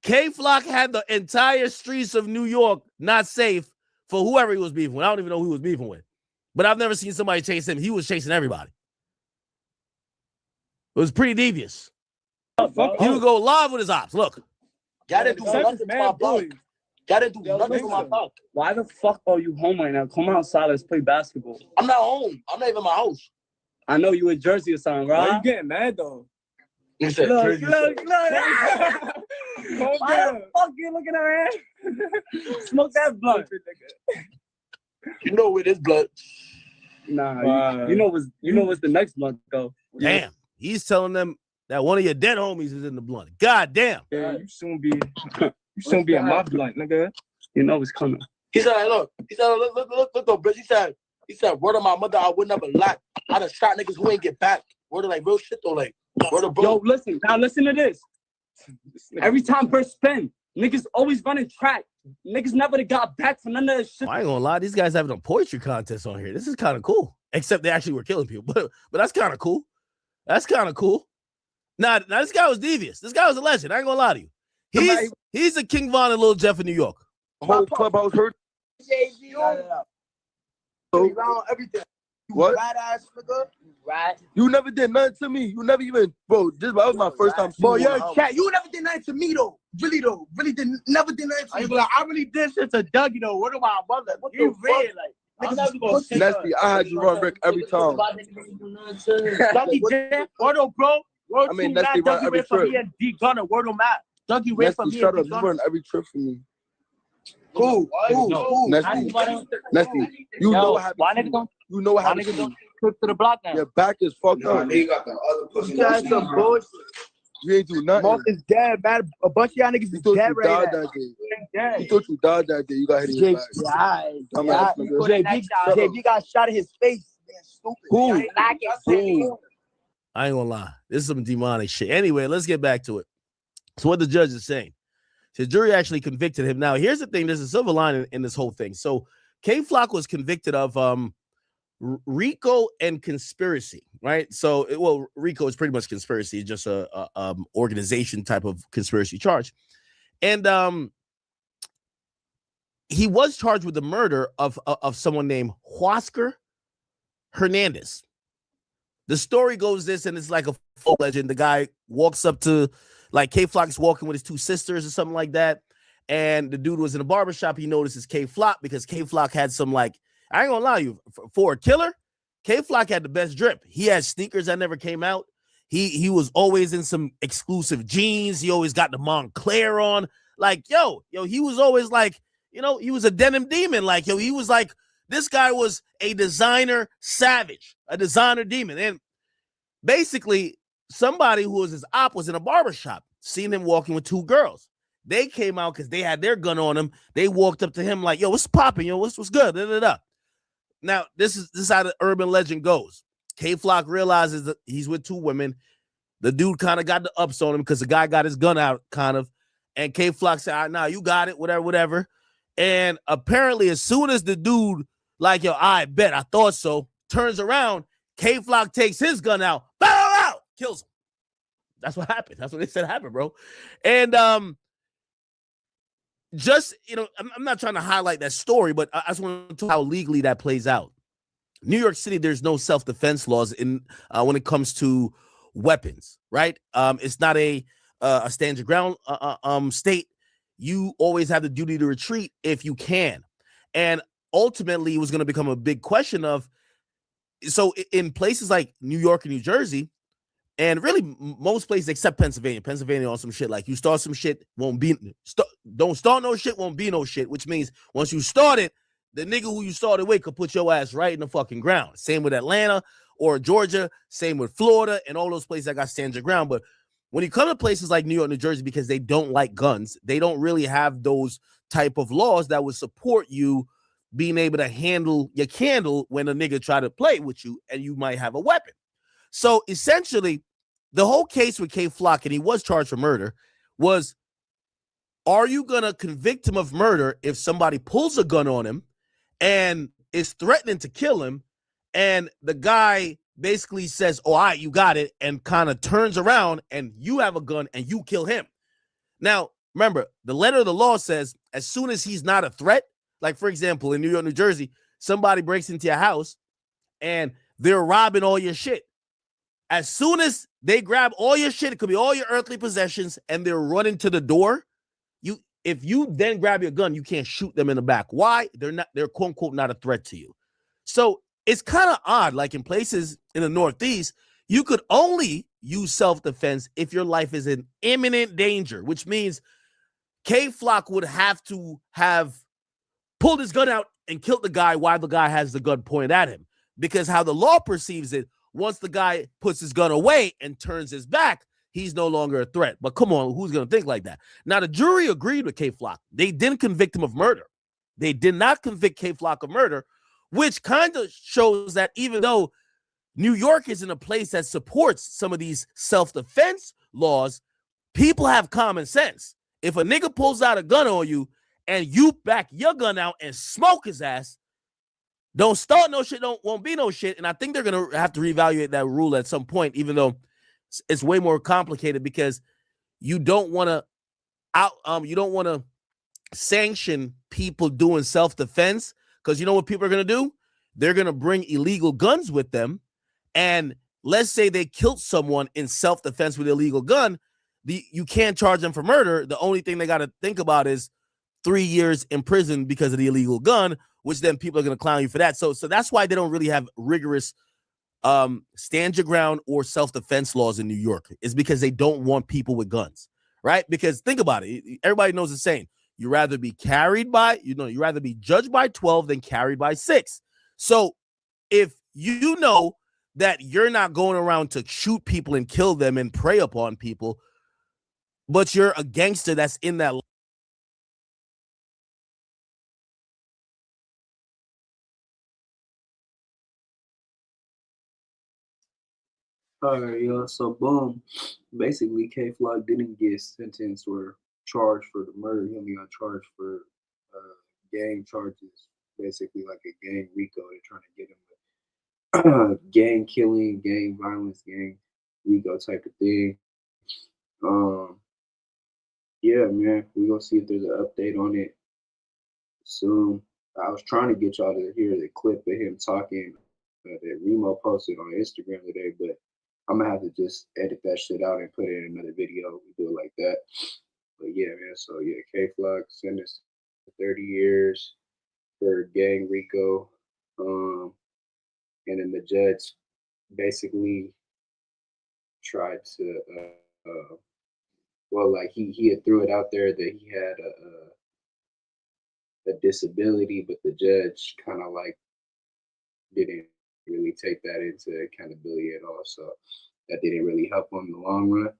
Kayflock had the entire streets of New York not safe for whoever he was beefing with. I don't even know who he was beefing with. But I've never seen somebody chase him. He was chasing everybody. It was pretty devious. He would go live with his ops. Look. Gotta do nothing to my block. Gotta do nothing to my block. Why the fuck are you home right now? Come outside, let's play basketball. I'm not home. I'm not even in my house. I know you in Jersey or something, right? Why you getting mad though? Look. Why the fuck you looking at me? Smoke that blunt. You know where this blunt. Nah, Wow. you know what's the next blunt though. Damn. He's telling them that one of your dead homies is in the blunt. God damn. Yeah, you soon be in my blunt, nigga. You know it's coming. He said, look, though, bitch. He said, word of my mother, I would never lie. I done shot niggas who ain't get back. Word of like real shit though, like word of bro. Yo, listen to this. Every time first spin, niggas always running track. Niggas never got back for none of this shit. I ain't gonna lie, these guys having a poetry contest on here. This is kind of cool. Except they actually were killing people. But that's kind of cool. That's kind of cool. Now this guy was devious. This guy was a legend. I ain't gonna lie to you. He's a King Von and Lil Jeff in New York. Whole clubhouse heard. Everything. What? Rat ass nigga. Rat. You never did nothing to me. You never even, bro. That was my first time. Bro, you're a cat. You never did nothing to me though. Really never did nothing to me. I really did shit to Dougie though. What about my mother? What you real like? Nasty. I had you run Rick every time. Dougie did. What up, bro? I mean, Nasty run every trip. Me and D Gunner. Word on map. Dougie ran for me. Shut up. You run every trip for me. Cool. Nasty. You know what happened. You know what happened. Trip to the block now. Your back is fucked up. He got the other pussy. You guys some bullshit. You ain't do nothing. Mark is dead, man. A bunch of y'all niggas is dead right now. He thought you died that day. You got hit in his back. JB got shot in his face. Who? I ain't gonna lie. This is some demonic shit. Anyway, let's get back to it. So what the judge is saying. The jury actually convicted him. Now, here's the thing. There's a silver lining in this whole thing. So Kayflock was convicted of RICO and conspiracy, right? So, well, RICO is pretty much conspiracy, it's just a organization type of conspiracy charge. And he was charged with the murder of someone named Huáscar Hernandez. The story goes this, and it's like a folk legend. The guy walks up to, like, Kayflock's walking with his two sisters or something like that, and the dude was in a barbershop. He notices Kayflock because Kayflock had some, like, I ain't gonna lie you, for a killer, Kayflock had the best drip. He had sneakers that never came out. He was always in some exclusive jeans. He always got the Montclair on. Like, yo, he was always like, he was a denim demon. Like, he was like, this guy was a designer savage, a designer demon. And basically, somebody who was his op was in a barbershop, seen him walking with two girls. They came out because they had their gun on him. They walked up to him like, yo, what's popping? Yo, what's good? Da, da, da. Now, this is how the urban legend goes. Kayflock realizes that he's with two women. The dude kind of got the ups on him because the guy got his gun out, kind of. And Kayflock said, all right, nah, you got it, whatever. And apparently, as soon as the dude, like, yo, I bet, I thought so, turns around, Kayflock takes his gun out, bow, kills him. That's what happened. That's what they said happened, bro. And just, I'm not trying to highlight that story, but I just want to tell how legally that plays out. New York City, there's no self-defense laws in when it comes to weapons, right? It's not a stand your ground state. You always have the duty to retreat if you can. And ultimately, it was going to become a big question of, so in places like New York and New Jersey, and really most places except Pennsylvania on some shit, like you start some shit, don't start no shit, won't be no shit, which means once you start it, the nigga who you started with could put your ass right in the fucking ground. Same with Atlanta or Georgia, same with Florida and all those places that got stand your ground. But when you come to places like New York, New Jersey, because they don't like guns, they don't really have those type of laws that would support you being able to handle your candle when a nigga try to play with you and you might have a weapon. So essentially, the whole case with Kayflock, and he was charged for murder, was, are you going to convict him of murder if somebody pulls a gun on him and is threatening to kill him, and the guy basically says, oh, all right, you got it, and kind of turns around and you have a gun and you kill him? Now, remember, the letter of the law says as soon as he's not a threat, like, for example, in New York, New Jersey, somebody breaks into your house and they're robbing all your shit. As soon as they grab all your shit, it could be all your earthly possessions, and they're running to the door, if you then grab your gun, you can't shoot them in the back. Why? They're quote unquote not a threat to you. So it's kind of odd. Like in places in the Northeast, you could only use self-defense if your life is in imminent danger, which means Kayflock would have to have pulled his gun out and killed the guy while the guy has the gun pointed at him. Because how the law perceives it, once the guy puts his gun away and turns his back, he's no longer a threat. But come on, who's going to think like that? Now, the jury agreed with Kayflock. They didn't convict him of murder. They did not convict Kayflock of murder, which kind of shows that even though New York is in a place that supports some of these self-defense laws, people have common sense. If a nigga pulls out a gun on you and you back your gun out and smoke his ass, don't start no shit, won't be no shit. And I think they're going to have to reevaluate that rule at some point, even though it's way more complicated, because you don't want to sanction people doing self-defense, because you know what people are going to do? They're going to bring illegal guns with them. And let's say they killed someone in self-defense with an illegal gun. You can't charge them for murder. The only thing they got to think about is 3 years in prison because of the illegal gun, which then people are going to clown you for that. So that's why they don't really have rigorous stand your ground or self-defense laws in New York, is because they don't want people with guns, right? Because think about it. Everybody knows the saying. You rather be you rather be judged by 12 than carried by 6. So if you know that you're not going around to shoot people and kill them and prey upon people, but you're a gangster that's in that Alright, yo. So boom, basically, Kayflock didn't get sentenced or charged for the murder. He only got charged for gang charges, basically like a gang RICO. They're trying to get him gang killing, gang violence, gang RICO type of thing. Yeah, man, we're gonna see if there's an update on it soon. I was trying to get y'all to hear the clip of him talking that Remo posted on Instagram today, but I'm gonna have to just edit that shit out and put it in another video. We do it like that. But yeah, man. So yeah, Kayflock sentenced to 30 years for gang RICO. And then the judge basically tried to, well, like he had threw it out there that he had a disability, but the judge kind of like didn't really take that into accountability at all. So that didn't really help him in the long run.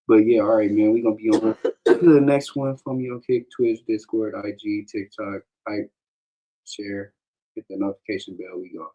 But yeah, all right, man, we're gonna be on to the next one. Follow me on Kick, Twitch, Discord, IG, TikTok, hype, share, hit the notification bell. We go.